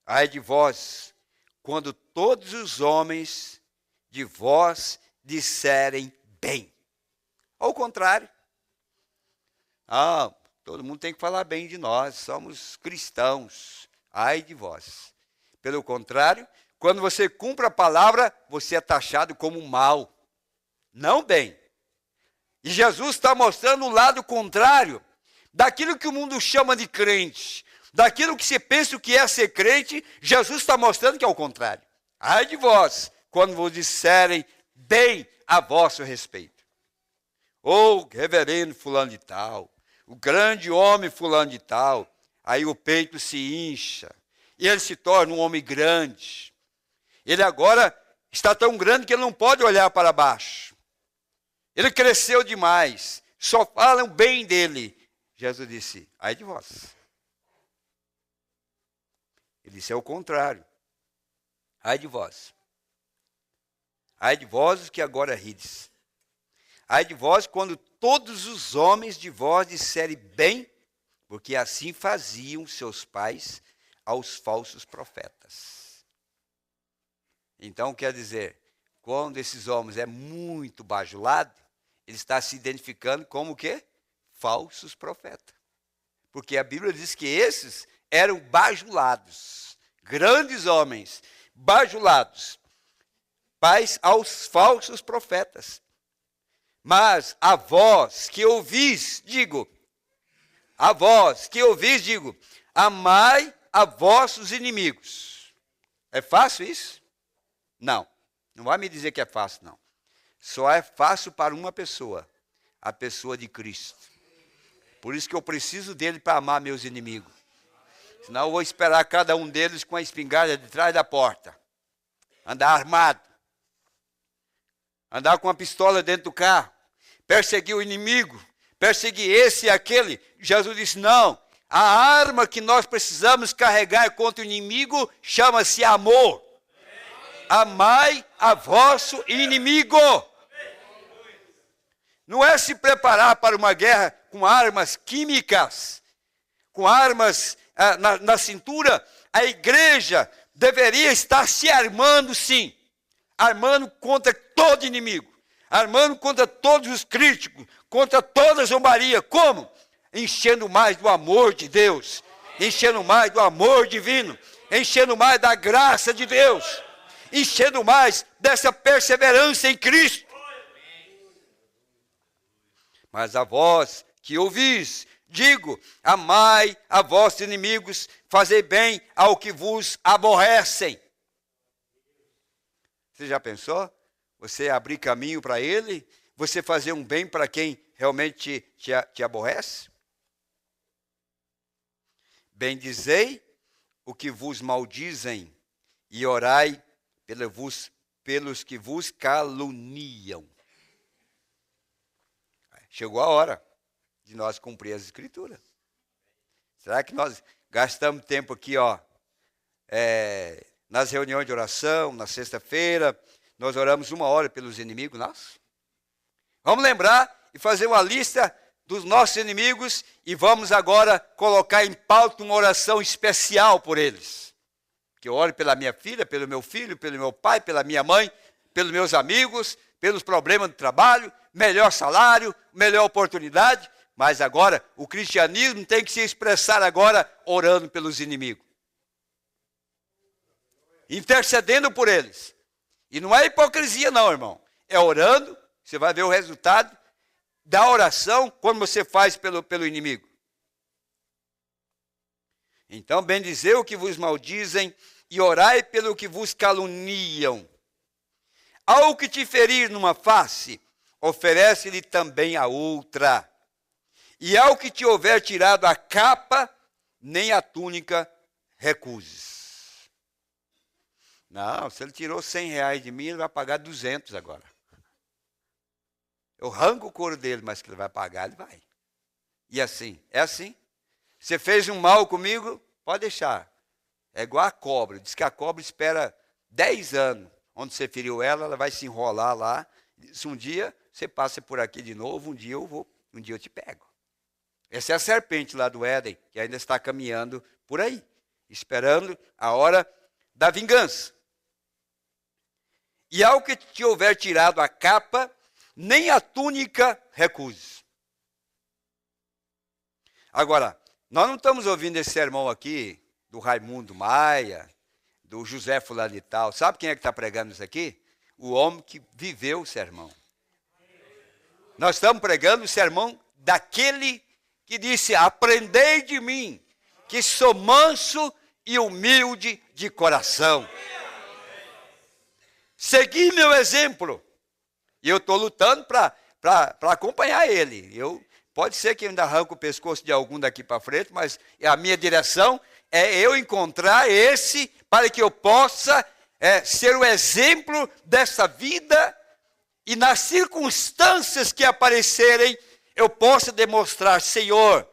Ai de vós, quando todos os homens de vós disserem bem. Ao contrário. Todo mundo tem que falar bem de nós, somos cristãos. Ai de vós. Pelo contrário, quando você cumpre a palavra, você é taxado como mal, não bem. E Jesus está mostrando o lado contrário daquilo que o mundo chama de crente. Daquilo que você pensa que é ser crente, Jesus está mostrando que é o contrário. Ai de vós, quando vos disserem bem a vosso respeito. Ou reverendo fulano de tal, o grande homem fulano de tal, aí o peito se incha, e ele se torna um homem grande. Ele agora está tão grande que ele não pode olhar para baixo. Ele cresceu demais, só falam bem dele. Jesus disse: ai de vós. Ele disse: é o contrário. Ai de vós. Ai de vós os que agora rides. Ai de vós quando todos os homens de vós disserem bem, porque assim faziam seus pais aos falsos profetas. Então, quer dizer, quando esses homens é muito bajulado, ele está se identificando como o quê? Falsos profetas. Porque a Bíblia diz que esses eram bajulados, grandes homens, bajulados, pais aos falsos profetas. Mas a vós que ouvis, digo, amai a vossos inimigos. É fácil isso? Não, não vai me dizer que é fácil, não. Só é fácil para uma pessoa, a pessoa de Cristo. Por isso que eu preciso dele para amar meus inimigos. Senão eu vou esperar cada um deles com a espingarda de trás da porta. Andar armado. Andar com uma pistola dentro do carro. Perseguir o inimigo. Perseguir esse e aquele. Jesus disse: não. A arma que nós precisamos carregar contra o inimigo chama-se amor. Amai a vosso inimigo. Não é se preparar para uma guerra com armas químicas, com armas na cintura. A igreja deveria estar se armando, sim. Armando contra todo inimigo. Armando contra todos os críticos, contra toda zombaria. Como? Enchendo mais do amor de Deus. Enchendo mais do amor divino. Enchendo mais da graça de Deus. Enchendo mais dessa perseverança em Cristo. Mas a vós que ouvis, digo, amai a vossos inimigos, fazei bem ao que vos aborrecem. Você já pensou? Você abrir caminho para ele? Você fazer um bem para quem realmente te aborrece? Bendizei o que vos maldizem e orai pelos que vos caluniam. Chegou a hora de nós cumprir as Escrituras. Será que nós gastamos tempo aqui, nas reuniões de oração, na sexta-feira, nós oramos 1 hora pelos inimigos nossos? Vamos lembrar e fazer uma lista dos nossos inimigos e vamos agora colocar em pauta uma oração especial por eles. Que eu ore pela minha filha, pelo meu filho, pelo meu pai, pela minha mãe, pelos meus amigos, pelos problemas do trabalho, melhor salário, melhor oportunidade. Mas agora, o cristianismo tem que se expressar agora orando pelos inimigos. Intercedendo por eles. E não é hipocrisia não, irmão. É orando, você vai ver o resultado da oração quando você faz pelo inimigo. Então, bendizei o que vos maldizem e orai pelo que vos caluniam. Ao que te ferir numa face, oferece-lhe também a outra. E ao que te houver tirado a capa, nem a túnica recuses. Não, se ele tirou 100 reais de mim, ele vai pagar 200 agora. Eu arranco o couro dele, mas que ele vai pagar, ele vai. E assim, é assim. Você fez um mal comigo, pode deixar. É igual a cobra. Diz que a cobra espera 10 anos. Onde você feriu ela, ela vai se enrolar lá. Se um dia você passa por aqui de novo, um dia eu te pego. Essa é a serpente lá do Éden, que ainda está caminhando por aí, esperando a hora da vingança. E ao que te houver tirado a capa, nem a túnica recuses. Agora, nós não estamos ouvindo esse sermão aqui do Raimundo Maia, do José fulano e tal. Sabe quem é que está pregando isso aqui? O homem que viveu o sermão. Nós estamos pregando o sermão daquele que disse, aprendei de mim, que sou manso e humilde de coração. Segui meu exemplo. E eu estou lutando para acompanhar ele. Pode ser que eu ainda arranque o pescoço de algum daqui para frente, mas a minha direção é eu encontrar esse para que eu possa ser o exemplo dessa vida e nas circunstâncias que aparecerem, eu possa demonstrar, Senhor,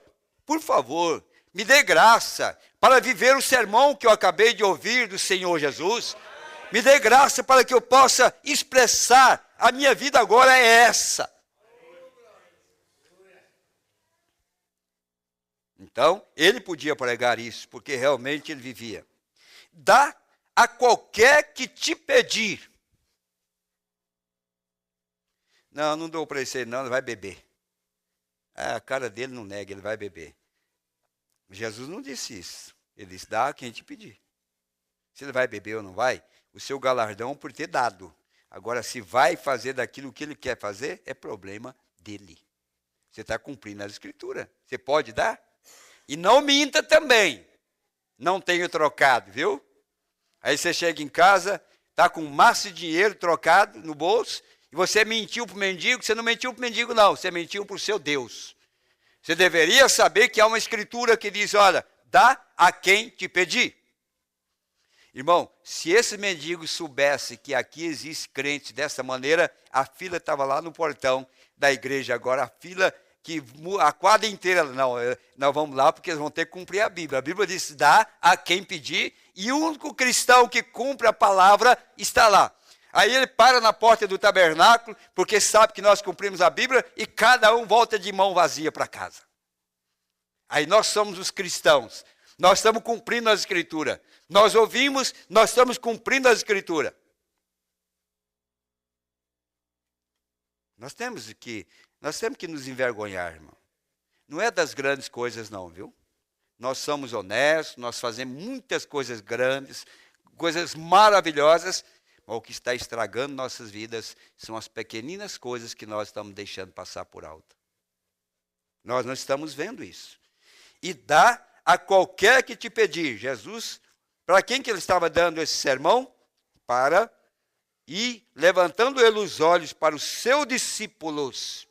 por favor, me dê graça para viver o sermão que eu acabei de ouvir do Senhor Jesus. Me dê graça para que eu possa expressar, a minha vida agora é essa. Então, ele podia pregar isso, porque realmente ele vivia. Dá a qualquer que te pedir. Não dou para esse não, ele vai beber. A cara dele não nega, ele vai beber. Jesus não disse isso. Ele disse, dá a quem te pedir. Se ele vai beber ou não vai, o seu galardão por ter dado. Agora, se vai fazer daquilo que ele quer fazer, é problema dele. Você está cumprindo as escrituras. Você pode dar? E não minta também. Não tenho trocado, viu? Aí você chega em casa, está com um maço de dinheiro trocado no bolso, e você mentiu para o mendigo. Você não mentiu para o mendigo, não. Você mentiu para o seu Deus. Você deveria saber que há uma escritura que diz, olha, dá a quem te pedir. Irmão, se esse mendigo soubesse que aqui existe crente dessa maneira, a fila estava lá no portão da igreja. Agora a fila, que a quadra inteira, não, nós vamos lá porque eles vão ter que cumprir a Bíblia. A Bíblia diz, dá a quem pedir, e o único cristão que cumpre a palavra está lá. Aí ele para na porta do tabernáculo, porque sabe que nós cumprimos a Bíblia, e cada um volta de mão vazia para casa. Aí nós somos os cristãos. Nós estamos cumprindo as escrituras. Nós ouvimos, nós estamos cumprindo as escrituras. Nós temos que nos envergonhar, irmão. Não é das grandes coisas não, viu? Nós somos honestos, nós fazemos muitas coisas grandes, coisas maravilhosas, mas o que está estragando nossas vidas são as pequeninas coisas que nós estamos deixando passar por alto. Nós não estamos vendo isso. E dá a qualquer que te pedir. Jesus, para quem que ele estava dando esse sermão? Para ir levantando ele os olhos para os seus discípulos.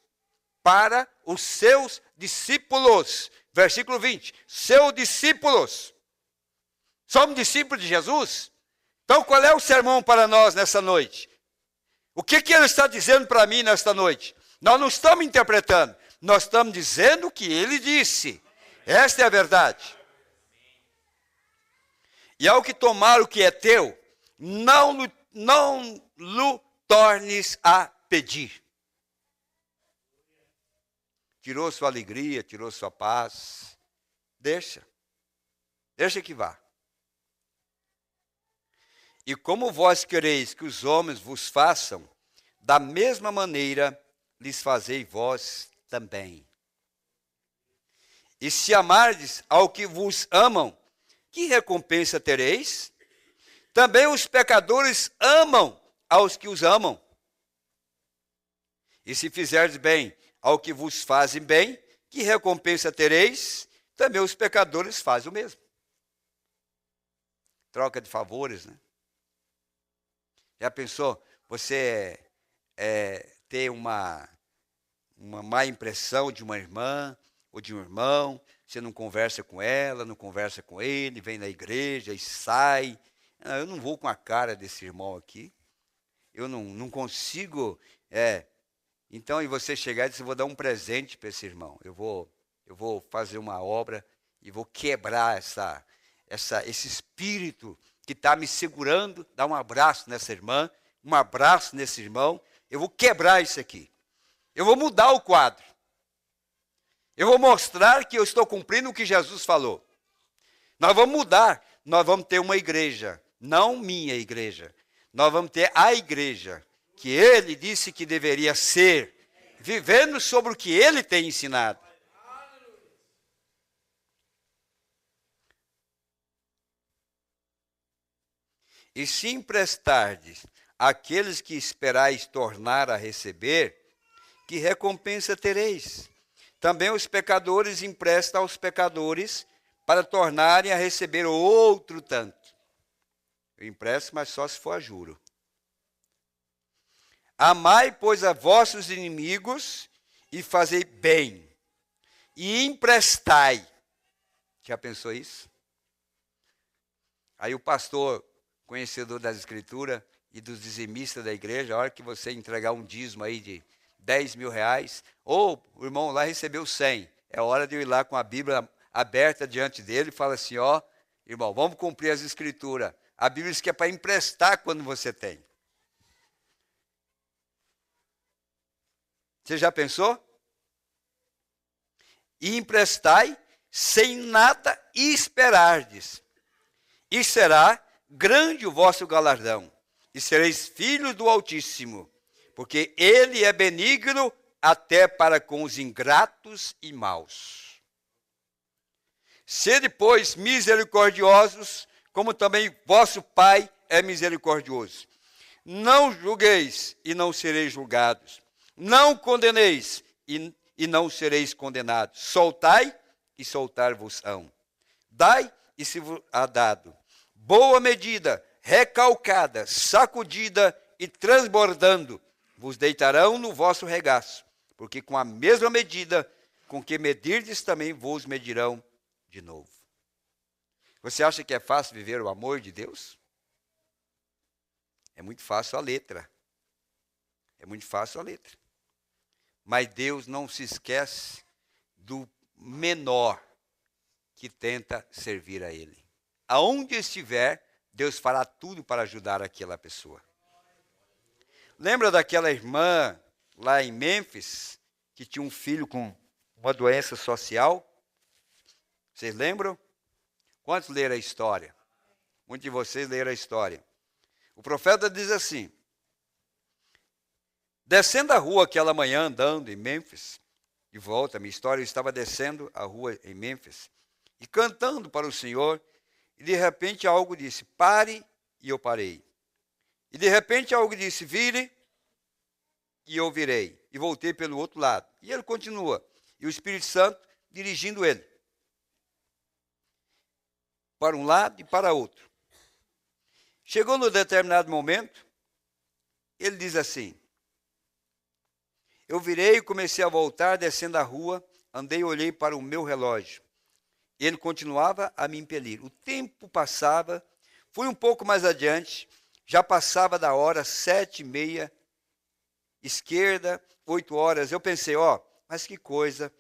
Para os seus discípulos. Versículo 20. Seus discípulos. Somos discípulos de Jesus? Então qual é o sermão para nós nessa noite? O que ele está dizendo para mim nesta noite? Nós não estamos interpretando. Nós estamos dizendo o que ele disse. Esta é a verdade. E ao que tomar o que é teu, não lhe tornes a pedir. Tirou sua alegria, tirou sua paz. Deixa que vá. E como vós quereis que os homens vos façam, da mesma maneira lhes fazei vós também. E se amardes ao que vos amam, que recompensa tereis? Também os pecadores amam aos que os amam. E se fizerdes bem ao que vos fazem bem, que recompensa tereis? Também os pecadores fazem o mesmo. Troca de favores, né? Já pensou? Você ter uma má impressão de uma irmã ou de um irmão, você não conversa com ela, não conversa com ele, vem na igreja e sai. Eu não vou com a cara desse irmão aqui. Eu não consigo. Então, e você chegar e dizer, vou dar um presente para esse irmão. Eu vou fazer uma obra e vou quebrar esse espírito que está me segurando, dar um abraço nessa irmã, um abraço nesse irmão. Eu vou quebrar isso aqui. Eu vou mudar o quadro. Eu vou mostrar que eu estou cumprindo o que Jesus falou. Nós vamos mudar. Nós vamos ter uma igreja, não minha igreja. Nós vamos ter a igreja que ele disse que deveria ser, vivendo sobre o que ele tem ensinado. E se emprestardes àqueles que esperais tornar a receber, que recompensa tereis? Também os pecadores emprestam aos pecadores para tornarem a receber outro tanto. Eu empresto, mas só se for a juro. Amai, pois, a vossos inimigos e fazei bem. E emprestai. Já pensou isso? Aí o pastor, conhecedor das Escrituras e dos dizimistas da igreja, a hora que você entregar um dízimo aí de 10 mil reais, ou o irmão lá recebeu 100, é hora de eu ir lá com a Bíblia aberta diante dele e fala assim, irmão, vamos cumprir as Escrituras. A Bíblia diz que é para emprestar quando você tem. Você já pensou? E emprestai sem nada esperardes. E será grande o vosso galardão. E sereis filhos do Altíssimo. Porque ele é benigno até para com os ingratos e maus. Sede, pois, misericordiosos, como também vosso Pai é misericordioso. Não julgueis e não sereis julgados. Não condeneis e não sereis condenados. Soltai e soltar-vos-ão. Dai e se vos há dado. Boa medida, recalcada, sacudida e transbordando, vos deitarão no vosso regaço. Porque com a mesma medida com que medirdes também vos medirão de novo. Você acha que é fácil viver o amor de Deus? É muito fácil a letra. É muito fácil a letra. Mas Deus não se esquece do menor que tenta servir a Ele. Aonde estiver, Deus fará tudo para ajudar aquela pessoa. Lembra daquela irmã lá em Mênfis, que tinha um filho com uma doença social? Vocês lembram? Quantos leram a história? Muitos de vocês leram a história. O profeta diz assim, descendo a rua aquela manhã, andando em Mênfis, de volta, minha história, eu estava descendo a rua em Mênfis, e cantando para o Senhor, e de repente algo disse, pare, e eu parei. E de repente algo disse, vire, e eu virei. E voltei pelo outro lado. E ele continua, e o Espírito Santo dirigindo ele, para um lado e para outro. Chegou no determinado momento, ele diz assim, eu virei e comecei a voltar, descendo a rua, andei e olhei para o meu relógio. Ele continuava a me impelir. O tempo passava, fui um pouco mais adiante, já passava da hora 7:30, esquerda, 8 horas. Eu pensei, mas que coisa,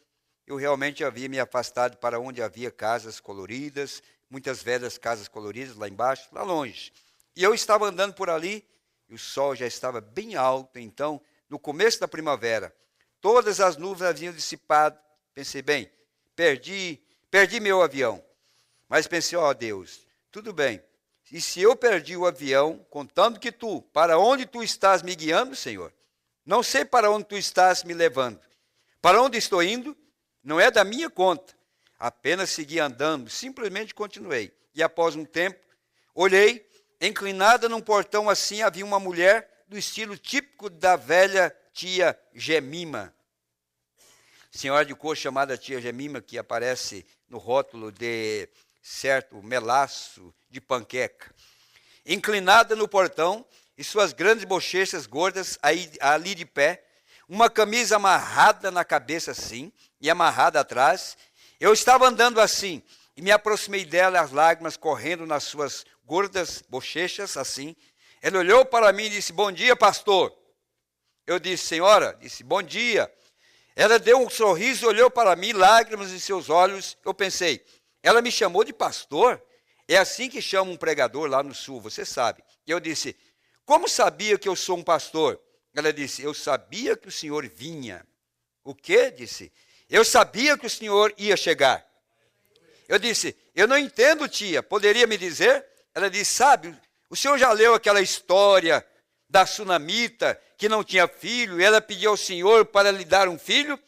eu realmente havia me afastado para onde havia casas coloridas, muitas velhas casas coloridas lá embaixo, lá longe. E eu estava andando por ali, e o sol já estava bem alto, então, no começo da primavera, todas as nuvens haviam dissipado. Pensei, bem, perdi meu avião. Mas pensei, Deus, tudo bem. E se eu perdi o avião, contando que para onde tu estás me guiando, Senhor? Não sei para onde tu estás me levando. Para onde estou indo, não é da minha conta. Apenas segui andando, simplesmente continuei. E após um tempo, olhei, inclinada num portão assim, havia uma mulher do estilo típico da velha tia Jemima. Senhora de cor chamada tia Jemima, que aparece no rótulo de certo melaço de panqueca. Inclinada no portão, e suas grandes bochechas gordas ali de pé, uma camisa amarrada na cabeça assim, e amarrada atrás. Eu estava andando assim, e me aproximei dela, as lágrimas correndo nas suas gordas bochechas assim. Ela olhou para mim e disse: bom dia, pastor. Eu disse: senhora, disse: bom dia. Ela deu um sorriso, olhou para mim, lágrimas em seus olhos. Eu pensei, ela me chamou de pastor? É assim que chama um pregador lá no sul, você sabe. E eu disse: como sabia que eu sou um pastor? Ela disse: eu sabia que o senhor vinha. O quê? Disse: eu sabia que o senhor ia chegar. Eu disse: eu não entendo, tia, poderia me dizer? Ela disse: sabe, o senhor já leu aquela história da sunamita que não tinha filho, e ela pediu ao Senhor para lhe dar um filho,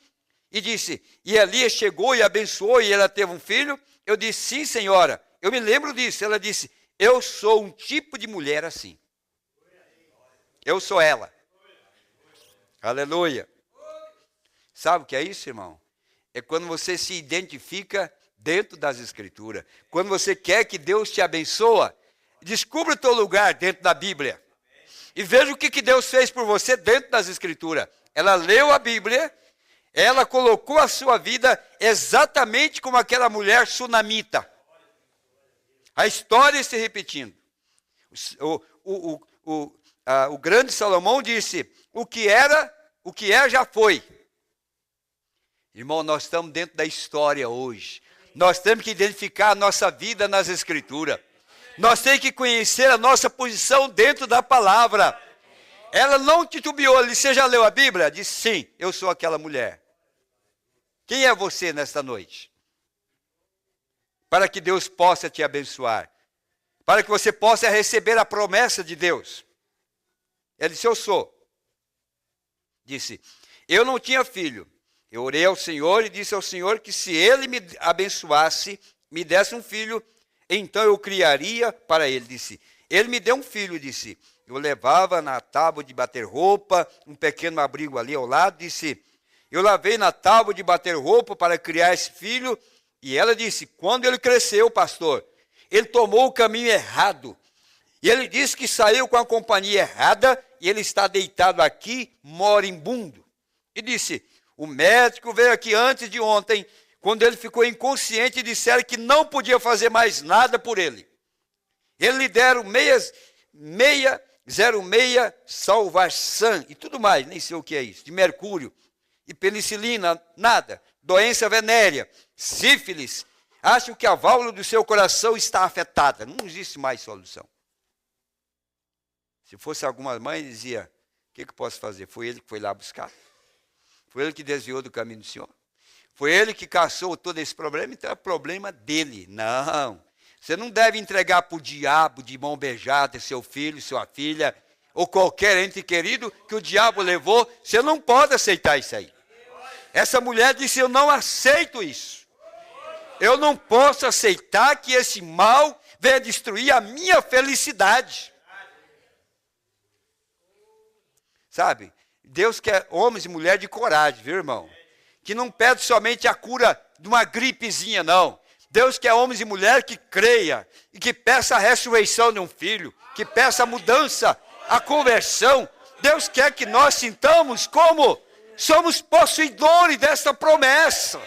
e disse, e Elias chegou e abençoou, e ela teve um filho? Eu disse: sim, senhora, eu me lembro disso. Ela disse: eu sou um tipo de mulher assim. Eu sou ela. Aleluia. Sabe o que é isso, irmão? É quando você se identifica dentro das Escrituras. Quando você quer que Deus te abençoe, descubra o teu lugar dentro da Bíblia. E veja o que Deus fez por você dentro das Escrituras. Ela leu a Bíblia, ela colocou a sua vida exatamente como aquela mulher sunamita. A história se repetindo. O grande Salomão disse: o que é já foi. Irmão, nós estamos dentro da história hoje. Nós temos que identificar a nossa vida nas Escrituras. Nós temos que conhecer a nossa posição dentro da palavra. Ela não titubeou. Ela disse: você já leu a Bíblia? Disse: sim, eu sou aquela mulher. Quem é você nesta noite? Para que Deus possa te abençoar. Para que você possa receber a promessa de Deus. Ela disse: eu sou. Disse: eu não tinha filho. Eu orei ao Senhor e disse ao Senhor que se Ele me abençoasse, me desse um filho, então eu criaria para ele. Disse: ele me deu um filho, disse. Eu levava na tábua de bater roupa, um pequeno abrigo ali ao lado. Disse: eu lavei na tábua de bater roupa para criar esse filho. E ela disse: quando ele cresceu, pastor, ele tomou o caminho errado. E ele disse que saiu com a companhia errada e ele está deitado aqui, moribundo. E disse: o médico veio aqui antes de ontem, quando ele ficou inconsciente, e disseram que não podia fazer mais nada por ele. Eles lhe deram 606 salvarsan e tudo mais, nem sei o que é isso, de mercúrio, e penicilina, nada, doença venérea, sífilis. Acham que a válvula do seu coração está afetada, não existe mais solução. Se fosse alguma mãe, dizia: o que eu posso fazer? Foi ele que foi lá buscar. Foi ele que desviou do caminho do Senhor. Foi ele que caçou todo esse problema, então é problema dele. Não. Você não deve entregar para o diabo de mão beijada seu filho, sua filha, ou qualquer ente querido que o diabo levou. Você não pode aceitar isso aí. Essa mulher disse: eu não aceito isso. Eu não posso aceitar que esse mal venha destruir a minha felicidade. Sabe? Deus quer homens e mulheres de coragem, viu, irmão? Que não pede somente a cura de uma gripezinha, não. Deus quer homens e mulheres que creia e que peça a ressurreição de um filho, que peça a mudança, a conversão. Deus quer que nós sintamos como somos possuidores dessa promessa.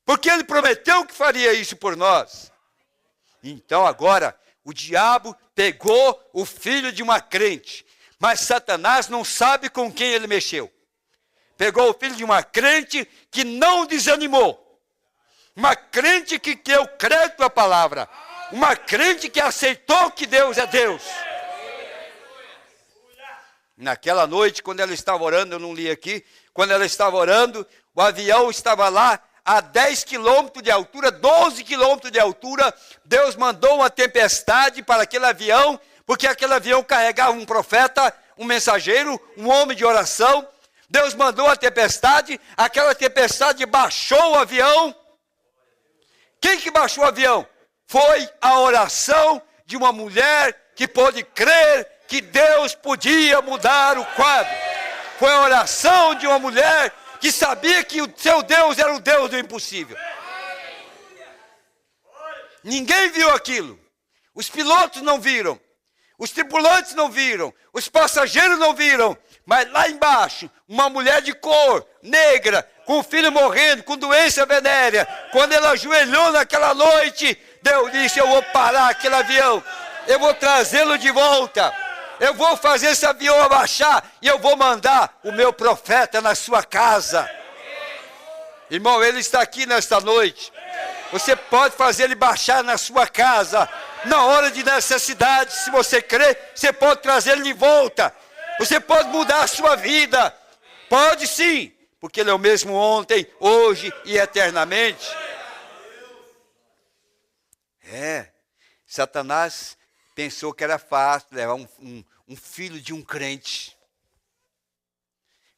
Porque Ele prometeu que faria isso por nós. Então agora, o diabo pegou o filho de uma crente, mas Satanás não sabe com quem ele mexeu. Pegou o filho de uma crente que não desanimou. Uma crente que deu crédito à palavra. Uma crente que aceitou que Deus é Deus. Naquela noite, quando ela estava orando, eu não li aqui, quando ela estava orando, o avião estava lá a 10 quilômetros de altura, 12 quilômetros de altura. Deus mandou uma tempestade para aquele avião, porque aquele avião carregava um profeta, um mensageiro, um homem de oração. Deus mandou a tempestade, aquela tempestade baixou o avião. Quem que baixou o avião? Foi a oração de uma mulher que pôde crer que Deus podia mudar o quadro. Foi a oração de uma mulher que sabia que o seu Deus era o Deus do impossível. Ninguém viu aquilo. Os pilotos não viram. Os tripulantes não viram. Os passageiros não viram. Mas lá embaixo, uma mulher de cor, negra, com o filho morrendo, com doença venérea, quando ela ajoelhou naquela noite, Deus disse: eu vou parar aquele avião. Eu vou trazê-lo de volta. Eu vou fazer esse avião abaixar e eu vou mandar o meu profeta na sua casa. Irmão, ele está aqui nesta noite. Você pode fazer ele baixar na sua casa. Na hora de necessidade, se você crê, você pode trazer ele de volta. Você pode mudar a sua vida. Pode sim, porque ele é o mesmo ontem, hoje e eternamente. Satanás pensou que era fácil levar um filho de um crente.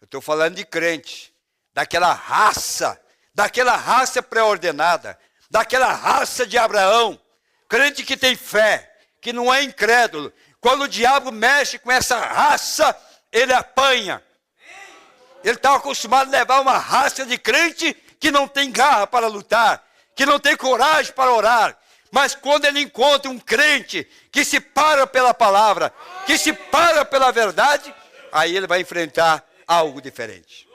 Eu estou falando de crente, daquela raça pré-ordenada, daquela raça de Abraão, crente que tem fé, que não é incrédulo. Quando o diabo mexe com essa raça, ele apanha. Ele estava acostumado a levar uma raça de crente que não tem garra para lutar, que não tem coragem para orar. Mas quando ele encontra um crente que se para pela palavra, que se para pela verdade, aí ele vai enfrentar algo diferente.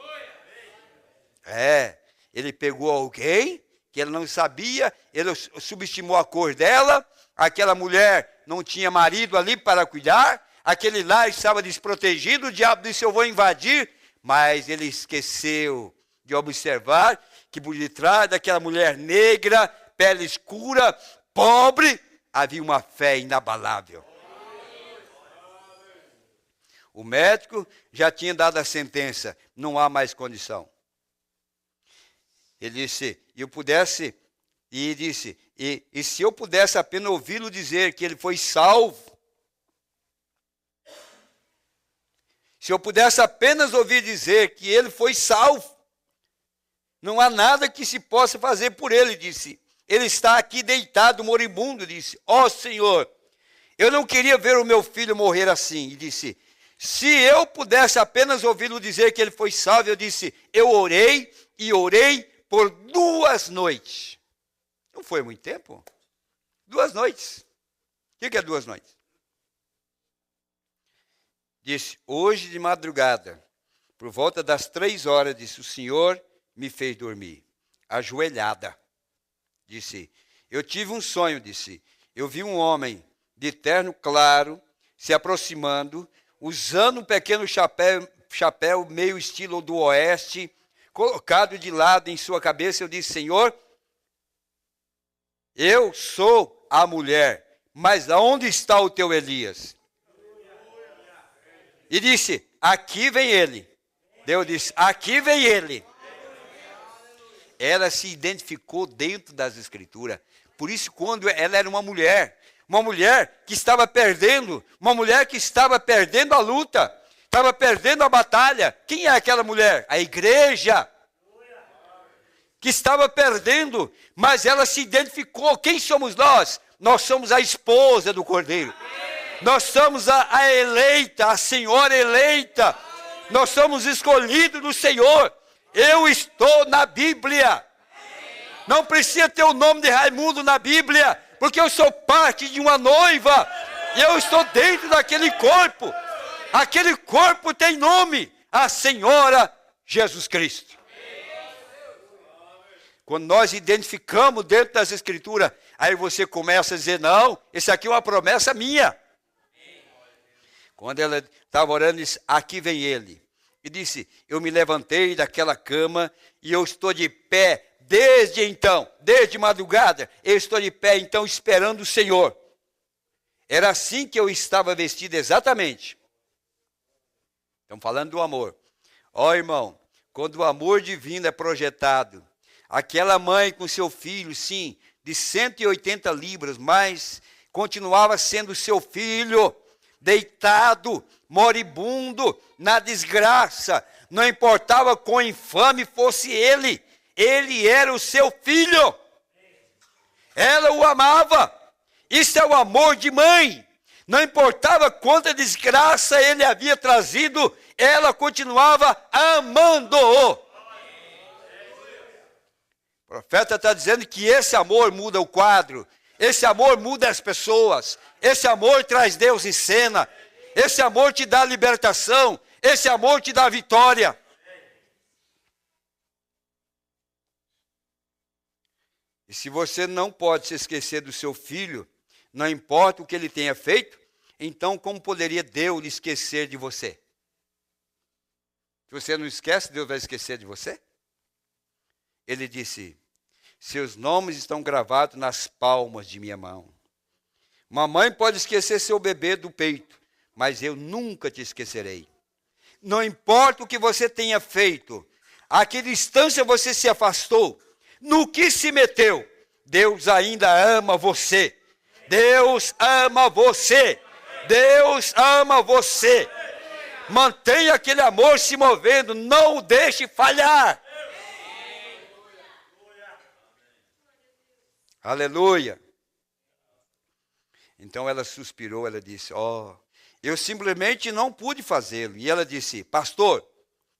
Ele pegou alguém que ele não sabia, ele subestimou a cor dela, aquela mulher não tinha marido ali para cuidar, aquele lar estava desprotegido, o diabo disse: eu vou invadir, mas ele esqueceu de observar que por detrás daquela mulher negra, pele escura, pobre, havia uma fé inabalável. O médico já tinha dado a sentença, não há mais condição. Ele disse: e se eu pudesse apenas ouvi-lo dizer que ele foi salvo, se eu pudesse apenas ouvir dizer que ele foi salvo, não há nada que se possa fazer por ele, disse. Ele está aqui deitado, moribundo, disse. Ó Senhor, eu não queria ver o meu filho morrer assim. E disse: se eu pudesse apenas ouvi-lo dizer que ele foi salvo, eu disse: eu orei e orei por 2 noites. Não foi muito tempo? 2 noites. O que é 2 noites? Disse: hoje de madrugada, por volta das 3 horas, disse, o Senhor me fez dormir, ajoelhada. Disse: eu tive um sonho, disse. Eu vi um homem de terno claro se aproximando, usando um pequeno chapéu meio estilo do oeste, colocado de lado em sua cabeça. Eu disse: Senhor, eu sou a mulher, mas aonde está o teu Elias? E disse: aqui vem ele. Deus disse: aqui vem ele. Ela se identificou dentro das Escrituras. Por isso, quando ela era uma mulher que estava perdendo, uma mulher que estava perdendo a luta, estava perdendo a batalha. Quem é aquela mulher? A igreja. Que estava perdendo, mas ela se identificou. Quem somos nós? Nós somos a esposa do Cordeiro. Nós somos a eleita, a senhora eleita. Nós somos escolhidos do Senhor. Eu estou na Bíblia. Não precisa ter o nome de Raimundo na Bíblia, porque eu sou parte de uma noiva. E eu estou dentro daquele corpo. Aquele corpo tem nome: a Senhora Jesus Cristo. Quando nós identificamos dentro das Escrituras, aí você começa a dizer: não, esse aqui é uma promessa minha. Quando ela estava orando, disse: aqui vem ele. E disse: eu me levantei daquela cama e eu estou de pé desde então, desde madrugada, eu estou de pé então esperando o Senhor. Era assim que eu estava vestido exatamente. Estamos falando do amor. Ó irmão, quando o amor divino é projetado, aquela mãe com seu filho, sim, de 180 libras, mas continuava sendo seu filho, deitado, moribundo, na desgraça. Não importava quão infame fosse ele era o seu filho. Ela o amava. Isso é o amor de mãe. Não importava quanta desgraça ele havia trazido, ela continuava amando-o. O profeta está dizendo que esse amor muda o quadro, esse amor muda as pessoas, esse amor traz Deus em cena, esse amor te dá libertação, esse amor te dá vitória. E se você não pode se esquecer do seu filho, não importa o que ele tenha feito, então como poderia Deus esquecer de você? Se você não esquece, Deus vai esquecer de você? Ele disse, seus nomes estão gravados nas palmas de minha mão. Mamãe pode esquecer seu bebê do peito, mas eu nunca te esquecerei. Não importa o que você tenha feito, a que distância você se afastou, no que se meteu, Deus ainda ama você. Deus ama você. Deus ama você. Mantenha aquele amor se movendo, não o deixe falhar. Aleluia. Então ela suspirou, ela disse, eu simplesmente não pude fazê-lo. E ela disse, pastor,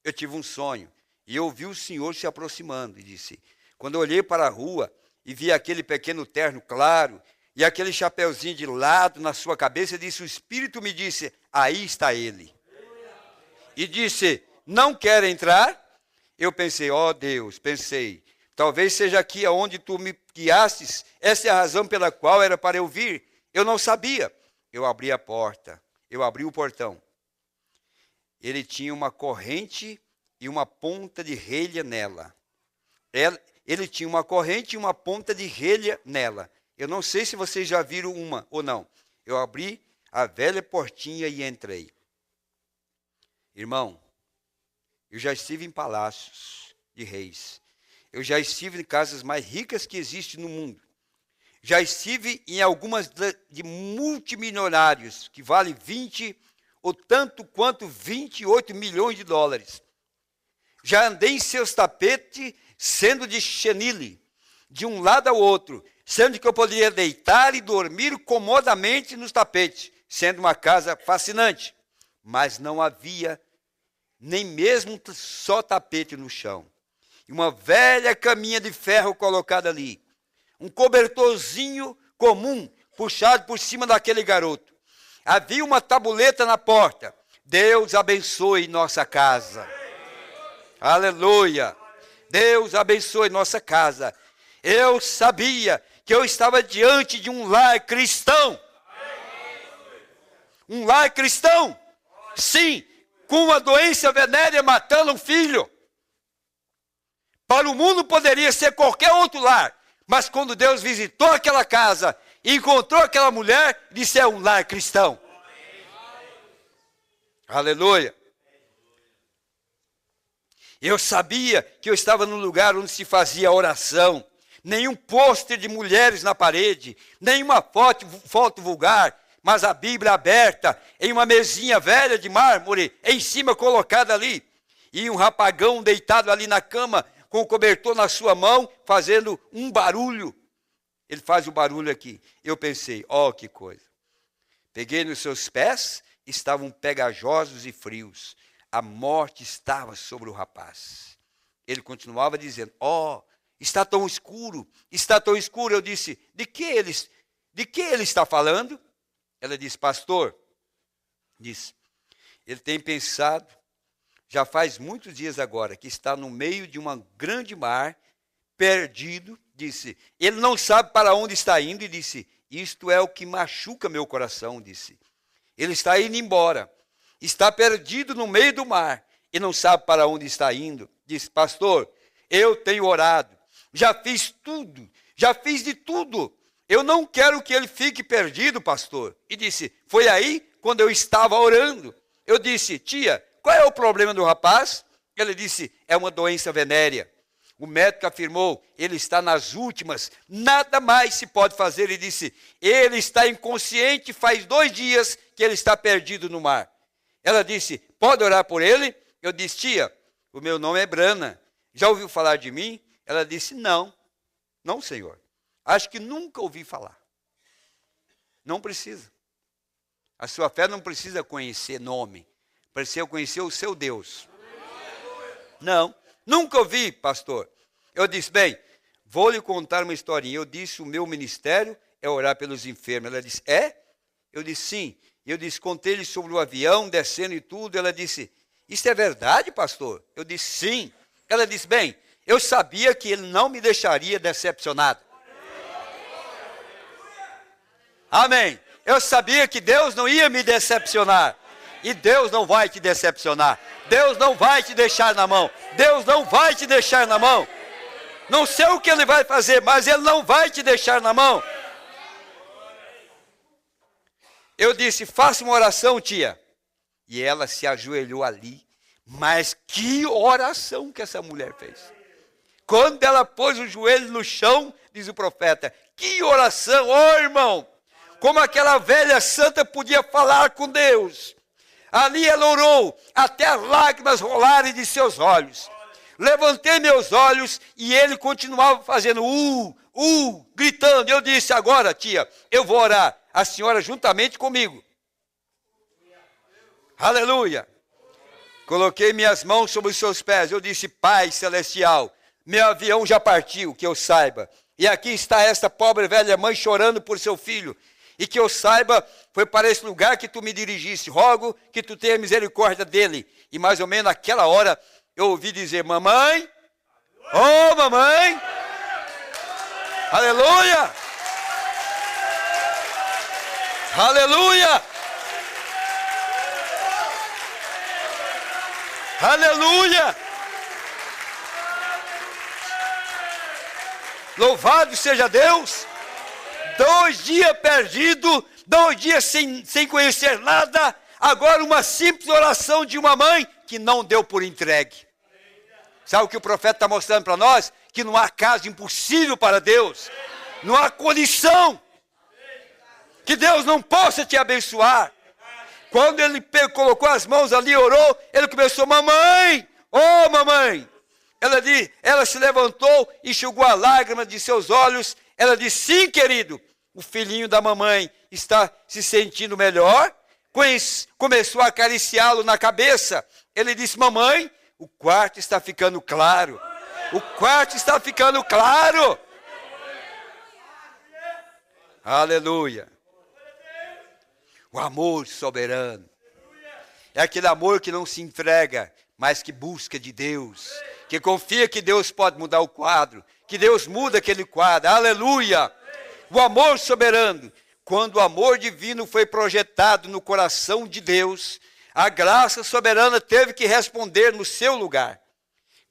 eu tive um sonho e eu vi o Senhor se aproximando. E disse, quando eu olhei para a rua e vi aquele pequeno terno claro e aquele chapeuzinho de lado na sua cabeça, disse, o Espírito me disse, aí está ele. E disse, não quer entrar? Eu pensei, Deus, talvez seja aqui aonde tu me guiastes, essa é a razão pela qual era para eu vir. Eu não sabia. Eu abri a porta, eu abri o portão. Ele tinha uma corrente e uma ponta de relha nela. Ele tinha uma corrente e uma ponta de relha nela. Eu não sei se vocês já viram uma ou não. Eu abri a velha portinha e entrei. Irmão, eu já estive em palácios de reis. Eu já estive em casas mais ricas que existem no mundo. Já estive em algumas de multimilionários, que vale 20 ou tanto quanto 28 milhões de dólares. Já andei em seus tapetes sendo de chenille, de um lado ao outro, sendo que eu poderia deitar e dormir comodamente nos tapetes, sendo uma casa fascinante. Mas não havia nem mesmo só tapete no chão. E uma velha caminha de ferro colocada ali. Um cobertorzinho comum puxado por cima daquele garoto. Havia uma tabuleta na porta. Deus abençoe nossa casa. Aleluia. Deus abençoe nossa casa. Eu sabia que eu estava diante de um lar cristão. Um lar cristão. Sim, com uma doença venérea matando um filho. Para o mundo poderia ser qualquer outro lar. Mas quando Deus visitou aquela casa e encontrou aquela mulher, disse, é um lar cristão. Aleluia. Eu sabia que eu estava num lugar onde se fazia oração. Nenhum pôster de mulheres na parede, nenhuma foto vulgar, mas a Bíblia aberta em uma mesinha velha de mármore, em cima colocada ali. E um rapagão deitado ali na cama, com o cobertor na sua mão, fazendo um barulho. Ele faz o barulho aqui. Eu pensei, que coisa. Peguei nos seus pés, estavam pegajosos e frios. A morte estava sobre o rapaz. Ele continuava dizendo, está tão escuro, está tão escuro. Eu disse, de que ele está falando? Ela disse, pastor, ele tem pensado, já faz muitos dias agora, que está no meio de um grande mar, perdido, disse, ele não sabe para onde está indo, e disse, isto é o que machuca meu coração, disse. Ele está indo embora, está perdido no meio do mar, e não sabe para onde está indo. Disse, pastor, eu tenho orado, já fiz tudo, já fiz de tudo, eu não quero que ele fique perdido, pastor. E disse, foi aí quando eu estava orando. Eu disse, tia, qual é o problema do rapaz? Ele disse, é uma doença venérea. O médico afirmou, ele está nas últimas, nada mais se pode fazer. Ele disse, ele está inconsciente, faz 2 dias que ele está perdido no mar. Ela disse, pode orar por ele? Eu disse, tia, o meu nome é Brana, já ouviu falar de mim? Ela disse, não, senhor, acho que nunca ouvi falar. Não precisa. A sua fé não precisa conhecer nome, precisa conhecer o seu Deus. Não, nunca ouvi, pastor. Eu disse, bem, vou lhe contar uma historinha. Eu disse, o meu ministério é orar pelos enfermos. Ela disse, é? Eu disse, sim. Eu disse, contei-lhe sobre o avião, descendo e tudo. Ela disse, isso é verdade, pastor? Eu disse, sim. Ela disse, bem, eu sabia que ele não me deixaria decepcionado. Amém. Eu sabia que Deus não ia me decepcionar. E Deus não vai te decepcionar. Deus não vai te deixar na mão. Deus não vai te deixar na mão. Não sei o que Ele vai fazer, mas Ele não vai te deixar na mão. Eu disse, faça uma oração, tia. E ela se ajoelhou ali. Mas que oração que essa mulher fez. Quando ela pôs o joelho no chão, diz o profeta, que oração, ó irmão. Como aquela velha santa podia falar com Deus. Ali ela orou, até as lágrimas rolarem de seus olhos. Levantei meus olhos e ele continuava fazendo gritando. Eu disse, agora tia, eu vou orar. A senhora juntamente comigo. Aleluia. Coloquei minhas mãos sobre os seus pés. Eu disse, Pai Celestial, meu avião já partiu, que eu saiba. E aqui está esta pobre velha mãe chorando por seu filho. E que eu saiba, foi para esse lugar que tu me dirigiste. Rogo que tu tenha misericórdia dele. E mais ou menos naquela hora, eu ouvi dizer, mamãe, oh mamãe, aleluia, aleluia, aleluia, louvado seja Deus. 2 dias perdidos, 2 dias sem conhecer nada, agora uma simples oração de uma mãe que não deu por entregue. Sabe o que o profeta está mostrando para nós? Que não há caso impossível para Deus, não há condição que Deus não possa te abençoar. Quando ele colocou as mãos ali e orou, ele começou, mamãe, oh mamãe. Ela se levantou, enxugou a lágrima de seus olhos. Ela disse, sim querido, o filhinho da mamãe está se sentindo melhor. Começou a acariciá-lo na cabeça. Ele disse, mamãe, o quarto está ficando claro. O quarto está ficando claro. Aleluia. O amor soberano. É aquele amor que não se entrega, mas que busca de Deus. Que confia que Deus pode mudar o quadro. Que Deus muda aquele quadro. Aleluia. O amor soberano. Quando o amor divino foi projetado no coração de Deus, a graça soberana teve que responder no seu lugar.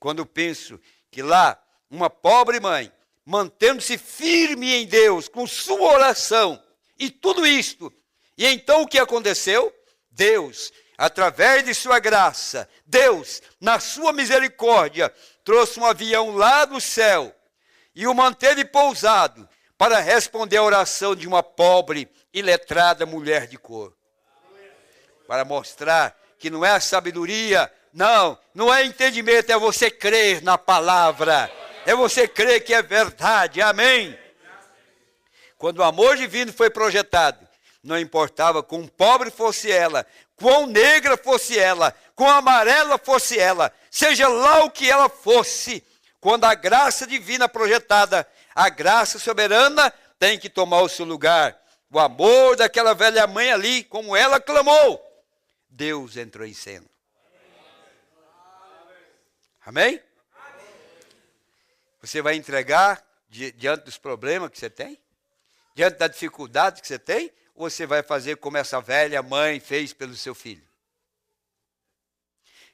Quando penso que lá, uma pobre mãe, mantendo-se firme em Deus, com sua oração, e tudo isto, e então o que aconteceu? Deus, através de sua graça, Deus, na sua misericórdia, trouxe um avião lá do céu, e o manteve pousado, para responder a oração de uma pobre e letrada mulher de cor. Para mostrar que não é a sabedoria, não é entendimento, é você crer na palavra, é você crer que é verdade, amém? Quando o amor divino foi projetado, não importava quão pobre fosse ela, quão negra fosse ela, quão amarela fosse ela, seja lá o que ela fosse, quando a graça divina projetada, a graça soberana tem que tomar o seu lugar. O amor daquela velha mãe ali, como ela clamou, Deus entrou em cena. Amém? Você vai entregar diante dos problemas que você tem? Diante da dificuldade que você tem? Ou você vai fazer como essa velha mãe fez pelo seu filho?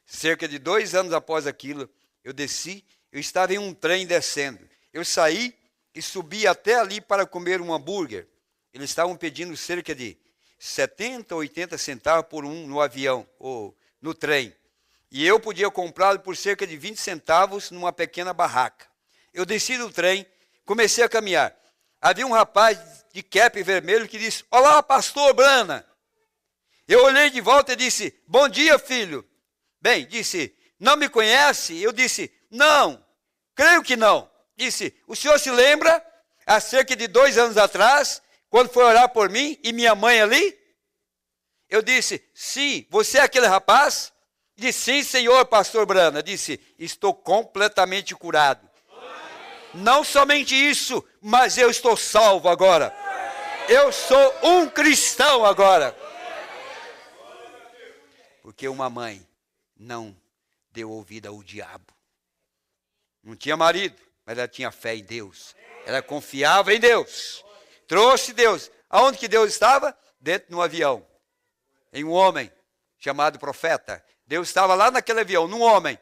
Cerca de 2 anos após aquilo, eu desci, eu estava em um trem descendo. Eu saí e subi até ali para comer um hambúrguer. Eles estavam pedindo cerca de 70, 80 centavos por um no avião, ou no trem. E eu podia comprá-lo por cerca de 20 centavos numa pequena barraca. Eu desci do trem, comecei a caminhar. Havia um rapaz de cap vermelho que disse, olá, pastor Brana. Eu olhei de volta e disse, bom dia, filho. Bem, disse, não me conhece? Eu disse, não, creio que não. Disse, o senhor se lembra, há cerca de 2 anos atrás, quando foi orar por mim e minha mãe ali? Eu disse, sim, você é aquele rapaz? Disse, sim, senhor, pastor Brana. Disse, estou completamente curado. Não somente isso, mas eu estou salvo agora. Eu sou um cristão agora. Porque uma mãe não deu ouvido ao diabo. Não tinha marido, mas ela tinha fé em Deus. Ela confiava em Deus. Trouxe Deus. Aonde que Deus estava? Dentro de um avião. Em um homem chamado profeta. Deus estava lá naquele avião, num homem.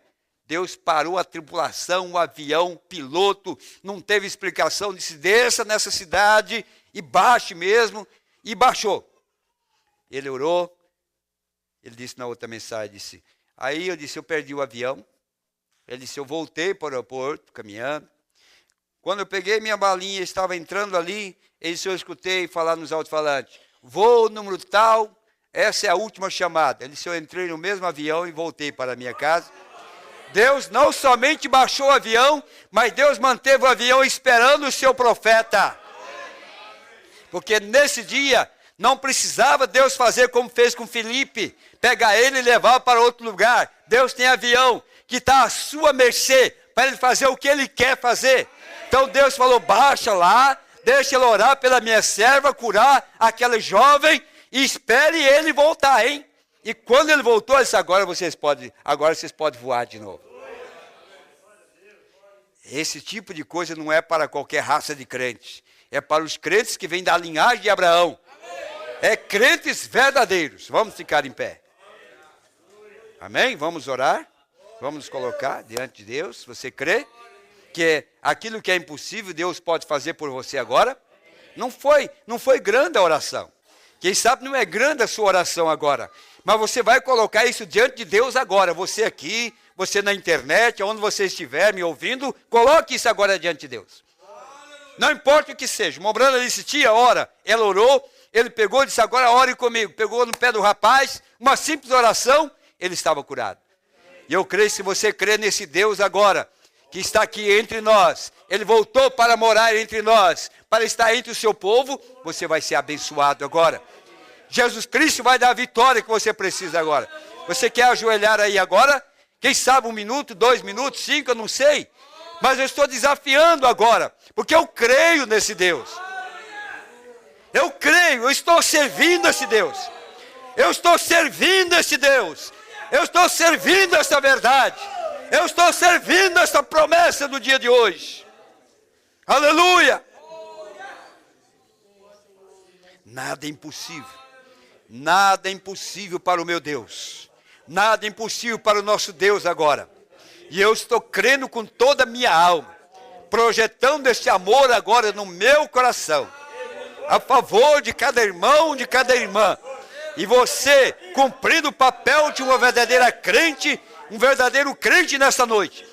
Deus parou a tripulação, o avião, piloto, não teve explicação, disse, desça nessa cidade e baixe mesmo, e baixou. Ele orou, ele disse na outra mensagem, disse, aí eu disse, eu perdi o avião. Ele disse, eu voltei para o aeroporto, caminhando. Quando eu peguei minha balinha, estava entrando ali, ele disse, eu escutei falar nos alto-falantes, voo número tal, essa é a última chamada. Ele disse, eu entrei no mesmo avião e voltei para a minha casa. Deus não somente baixou o avião, mas Deus manteve o avião esperando o seu profeta. Porque nesse dia, não precisava Deus fazer como fez com Filipe, pegar ele e levar para outro lugar. Deus tem avião que está à sua mercê, para ele fazer o que ele quer fazer. Então Deus falou, baixa lá, deixa ele orar pela minha serva, curar aquele jovem, e espere ele voltar, hein? E quando ele voltou, ele disse, agora vocês podem voar de novo. Esse tipo de coisa não é para qualquer raça de crentes. É para os crentes que vêm da linhagem de Abraão. É crentes verdadeiros. Vamos ficar em pé. Amém? Vamos orar. Vamos nos colocar diante de Deus. Você crê que aquilo que é impossível, Deus pode fazer por você agora? Não foi grande a oração. Quem sabe não é grande a sua oração agora. Mas você vai colocar isso diante de Deus agora. Você aqui, você na internet, onde você estiver me ouvindo, coloque isso agora diante de Deus. Não importa o que seja. Mombrana disse, tia, ora. Ela orou, ele pegou e disse, agora ore comigo. Pegou no pé do rapaz, uma simples oração, ele estava curado. E eu creio, se você crê nesse Deus agora, que está aqui entre nós, ele voltou para morar entre nós, para estar entre o seu povo, você vai ser abençoado agora. Jesus Cristo vai dar a vitória que você precisa agora. Você quer ajoelhar aí agora? Quem sabe 1 minuto, 2 minutos, 5, eu não sei. Mas eu estou desafiando agora, porque eu creio nesse Deus. Eu creio, eu estou servindo esse Deus. Eu estou servindo esse Deus. Eu estou servindo essa verdade. Eu estou servindo essa promessa do dia de hoje. Aleluia! Nada é impossível. Nada é impossível para o meu Deus. Nada é impossível para o nosso Deus agora. E eu estou crendo com toda a minha alma, projetando esse amor agora no meu coração, a favor de cada irmão, de cada irmã. E você, cumprindo o papel de uma verdadeira crente, um verdadeiro crente nessa noite.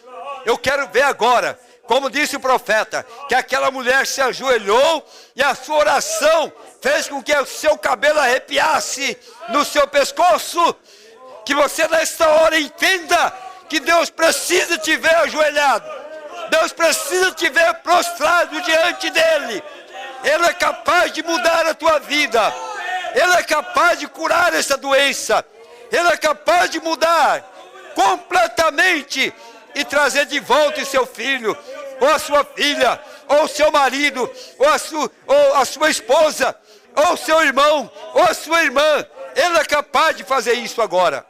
Eu quero ver agora, como disse o profeta, que aquela mulher se ajoelhou e a sua oração fez com que o seu cabelo arrepiasse no seu pescoço. Que você nesta hora entenda que Deus precisa te ver ajoelhado. Deus precisa te ver prostrado diante dEle. Ele é capaz de mudar a tua vida. Ele é capaz de curar essa doença. Ele é capaz de mudar completamente e trazer de volta o seu filho, ou a sua filha, ou o seu marido, ou a sua esposa, ou o seu irmão, ou a sua irmã. Ele é capaz de fazer isso agora.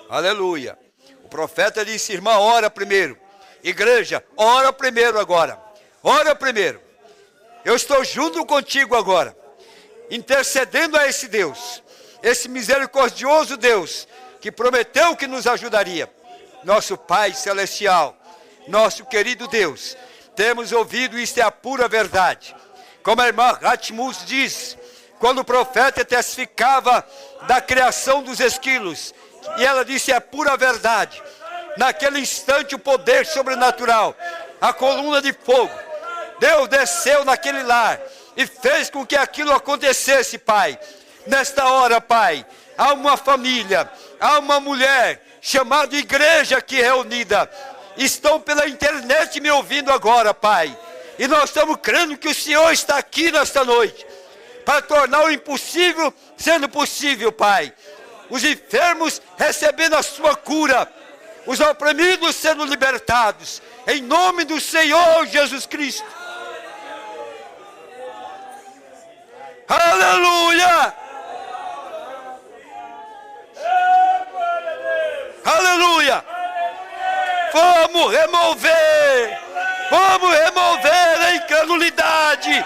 Aleluia. O profeta disse, irmã, ora primeiro. Igreja, ora primeiro agora. Ora primeiro. Eu estou junto contigo agora, intercedendo a esse Deus, esse misericordioso Deus, que prometeu que nos ajudaria. Nosso Pai Celestial, nosso querido Deus, temos ouvido, isto é a pura verdade. Como a irmã Ratmus diz, quando o profeta testificava da criação dos esquilos, e ela disse, é pura verdade. Naquele instante o poder sobrenatural, a coluna de fogo, Deus desceu naquele lar e fez com que aquilo acontecesse, Pai. Nesta hora, Pai, há uma família, há uma mulher chamada igreja aqui reunida. Estão pela internet me ouvindo agora, Pai. E nós estamos crendo que o Senhor está aqui nesta noite para tornar o impossível sendo possível, Pai. Os enfermos recebendo a sua cura, os oprimidos sendo libertados, em nome do Senhor Jesus Cristo. Aleluia! Aleluia! Vamos remover a incredulidade.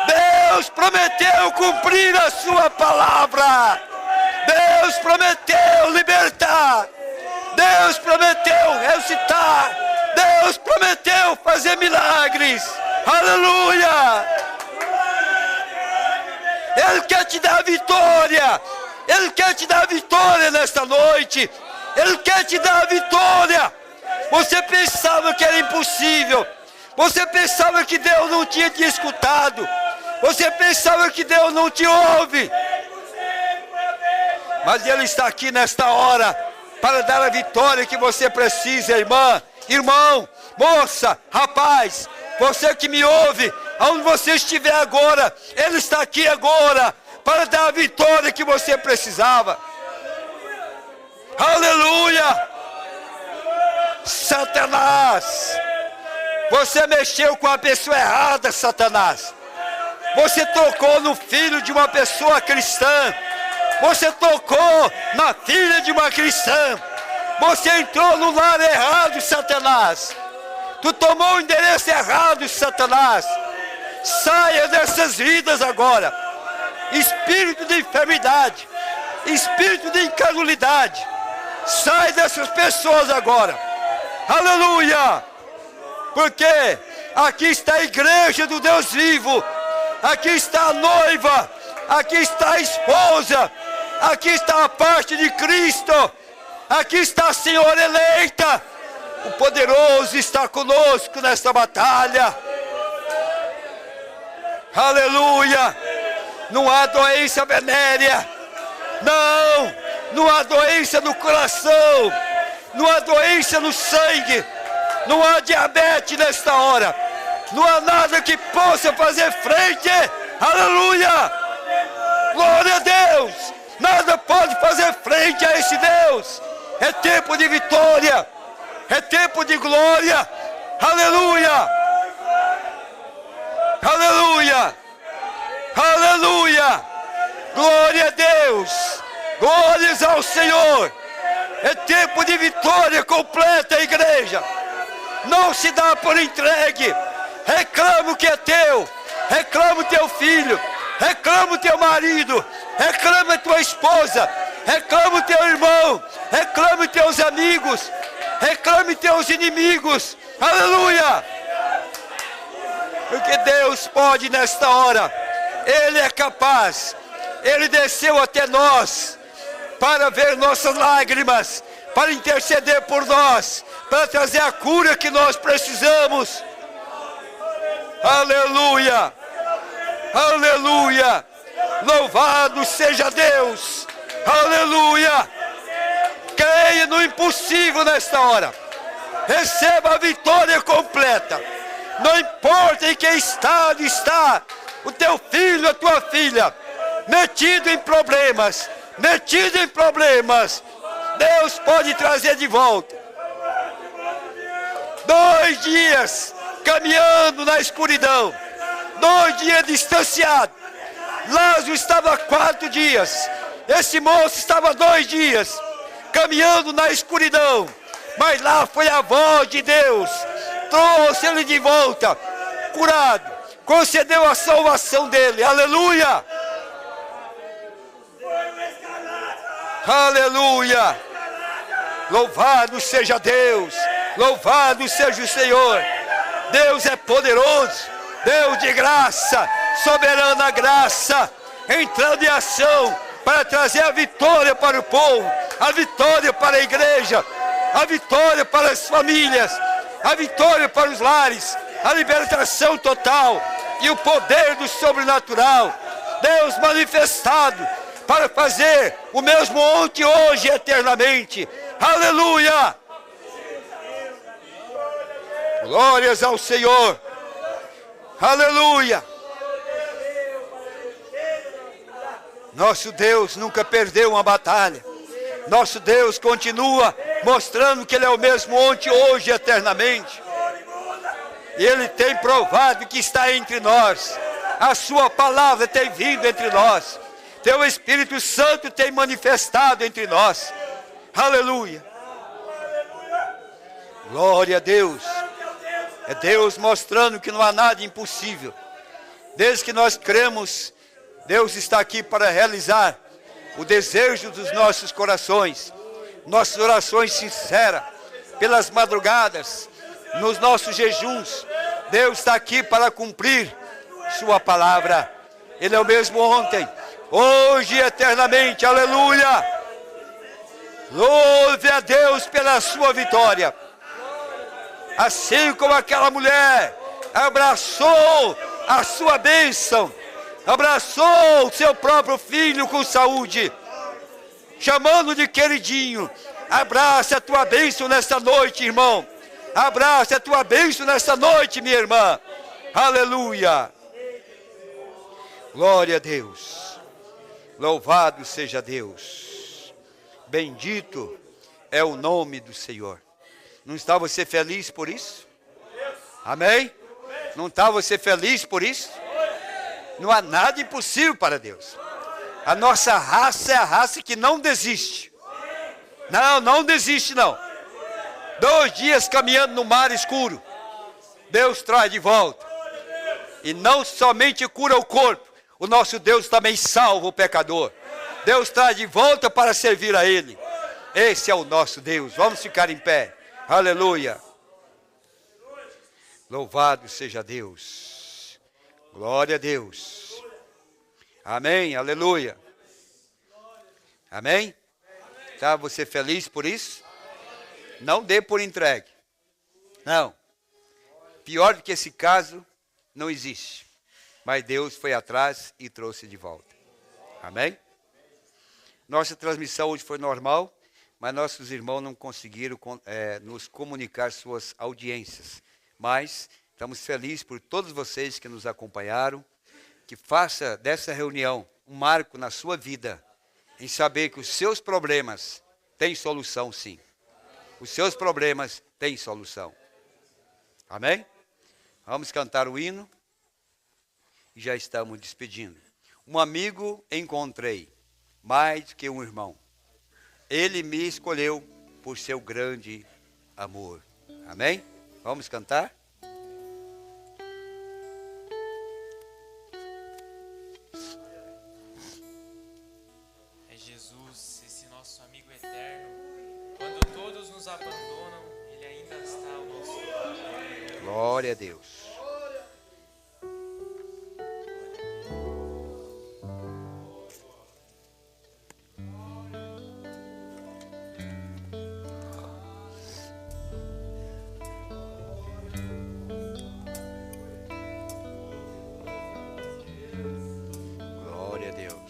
Deus prometeu cumprir a sua palavra. Deus prometeu libertar. Deus prometeu ressuscitar. Deus prometeu fazer milagres. Aleluia! Ele quer te dar vitória. Ele quer te dar vitória nesta noite. Ele quer te dar vitória. Você pensava que era impossível. Você pensava que Deus não tinha te escutado. Você pensava que Deus não te ouve. Mas Ele está aqui nesta hora para dar a vitória que você precisa, irmã, irmão, moça, rapaz. Você que me ouve, aonde você estiver agora, Ele está aqui agora para dar a vitória que você precisava. Aleluia! Satanás, você mexeu com a pessoa errada, Satanás. Você tocou no filho de uma pessoa cristã. Você tocou na filha de uma cristã. Você entrou no lar errado, Satanás. Tu tomou o endereço errado, Satanás. Saia dessas vidas agora. Espírito de enfermidade, espírito de incredulidade, sai dessas pessoas agora. Aleluia! Porque aqui está a igreja do Deus vivo. Aqui está a noiva. Aqui está a esposa. Aqui está a parte de Cristo. Aqui está a Senhora eleita. O poderoso está conosco nesta batalha. Aleluia! Não há doença venérea. Não há doença no coração. Não há doença no sangue. Não há diabetes nesta hora. Não há nada que possa fazer frente. Aleluia! Glória a Deus! Nada pode fazer frente a esse Deus. É tempo de vitória. É tempo de glória. Aleluia! Aleluia! Aleluia! Glória a Deus! Glórias ao Senhor! É tempo de vitória completa, igreja! Não se dá por entregue! Reclama o que é teu! Reclama o teu filho! Reclama o teu marido! Reclama a tua esposa! Reclama o teu irmão! Reclama os teus amigos! Reclame teus inimigos! Aleluia! Porque Deus pode nesta hora. Ele é capaz. Ele desceu até nós para ver nossas lágrimas, para interceder por nós, para trazer a cura que nós precisamos. Aleluia! Aleluia! Louvado seja Deus! Aleluia! Creia no impossível nesta hora. Receba a vitória completa. Não importa em que estado está o teu filho, a tua filha, metido em problemas, Deus pode trazer de volta. 2 dias caminhando na escuridão, 2 dias distanciado. Lázaro estava 4 dias, esse moço estava 2 dias, caminhando na escuridão. Mas lá foi a voz de Deus, trouxe ele de volta, curado, concedeu a salvação dele. Aleluia! Aleluia! Louvado seja Deus, louvado seja o Senhor. Deus é poderoso, Deus de graça, soberana graça, entrando em ação para trazer a vitória para o povo, a vitória para a igreja, a vitória para as famílias, a vitória para os lares, a libertação total e o poder do sobrenatural. Deus manifestado para fazer o mesmo ontem, hoje e eternamente. Aleluia! Glórias ao Senhor. Aleluia! Nosso Deus nunca perdeu uma batalha. Nosso Deus continua mostrando que Ele é o mesmo ontem, hoje e eternamente. E Ele tem provado que está entre nós. A sua palavra tem vindo entre nós. Teu Espírito Santo tem manifestado entre nós. Aleluia. Glória a Deus. É Deus mostrando que não há nada impossível. Desde que nós cremos, Deus está aqui para realizar o desejo dos nossos corações. Nossas orações sinceras, pelas madrugadas, nos nossos jejuns. Deus está aqui para cumprir sua palavra. Ele é o mesmo ontem, hoje e eternamente. Aleluia. Louve a Deus pela sua vitória. Assim como aquela mulher abraçou a sua bênção, abraçou o seu próprio filho com saúde, chamando de queridinho. Abraça a tua bênção nesta noite, irmão. Abraça a tua bênção nesta noite, minha irmã. Aleluia. Glória a Deus. Louvado seja Deus. Bendito é o nome do Senhor. Não está você feliz por isso? Amém? Não está você feliz por isso? Não há nada impossível para Deus. A nossa raça é a raça que não desiste. Não desiste não. 2 dias caminhando no mar escuro, Deus traz de volta. E não somente cura o corpo, o nosso Deus também salva o pecador. Deus traz de volta para servir a Ele. Esse é o nosso Deus. Vamos ficar em pé. Aleluia. Louvado seja Deus. Glória a Deus. Amém. Aleluia. Amém? Está você feliz por isso? Não dê por entregue. Não. Pior do que esse caso não existe. Mas Deus foi atrás e trouxe de volta. Amém? Nossa transmissão hoje foi normal, mas nossos irmãos não conseguiram nos comunicar suas audiências. Mas estamos felizes por todos vocês que nos acompanharam. Que faça dessa reunião um marco na sua vida, em saber que os seus problemas têm solução, sim. Os seus problemas têm solução. Amém? Vamos cantar o hino e já estamos despedindo. Um amigo encontrei, mais do que um irmão. Ele me escolheu por seu grande amor. Amém? Vamos cantar? É Jesus, esse nosso amigo eterno. Quando todos nos abandonam, Ele ainda está ao nosso lado. Glória a Deus. Glória a Deus.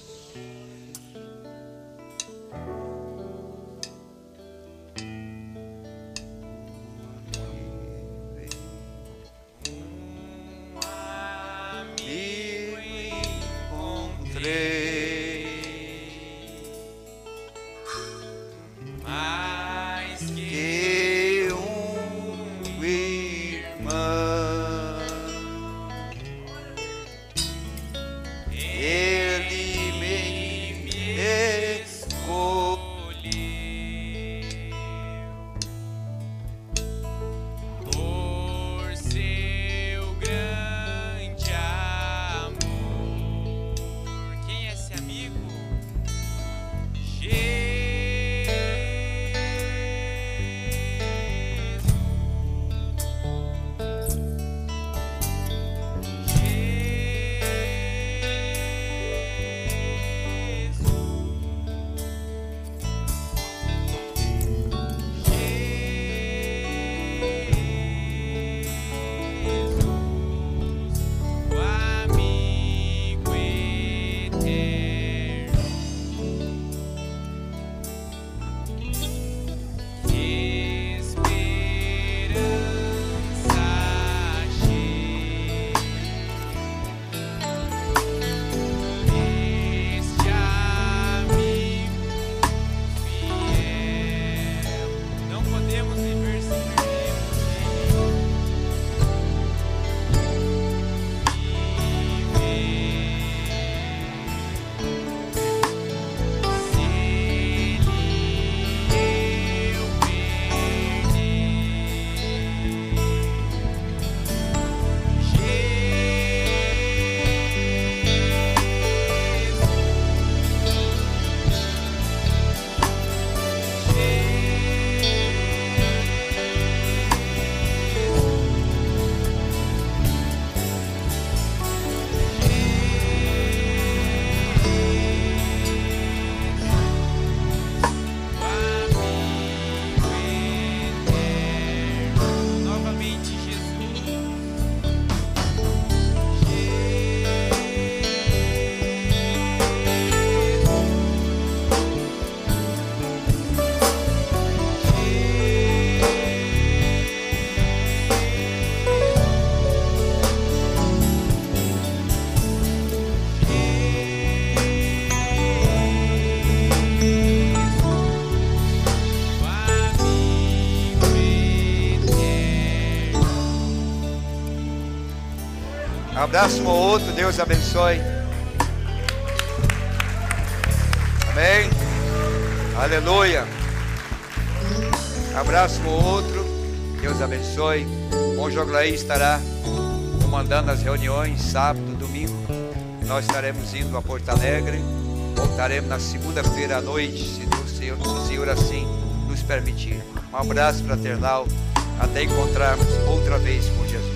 Abraça um ao outro, Deus abençoe. Amém. Aleluia. Abraça um ao outro, Deus abençoe. O Joglaí estará comandando as reuniões sábado, domingo. Nós estaremos indo a Porto Alegre. Voltaremos na segunda-feira à noite, se o Senhor assim nos permitir. Um abraço fraternal, até encontrarmos outra vez com Jesus.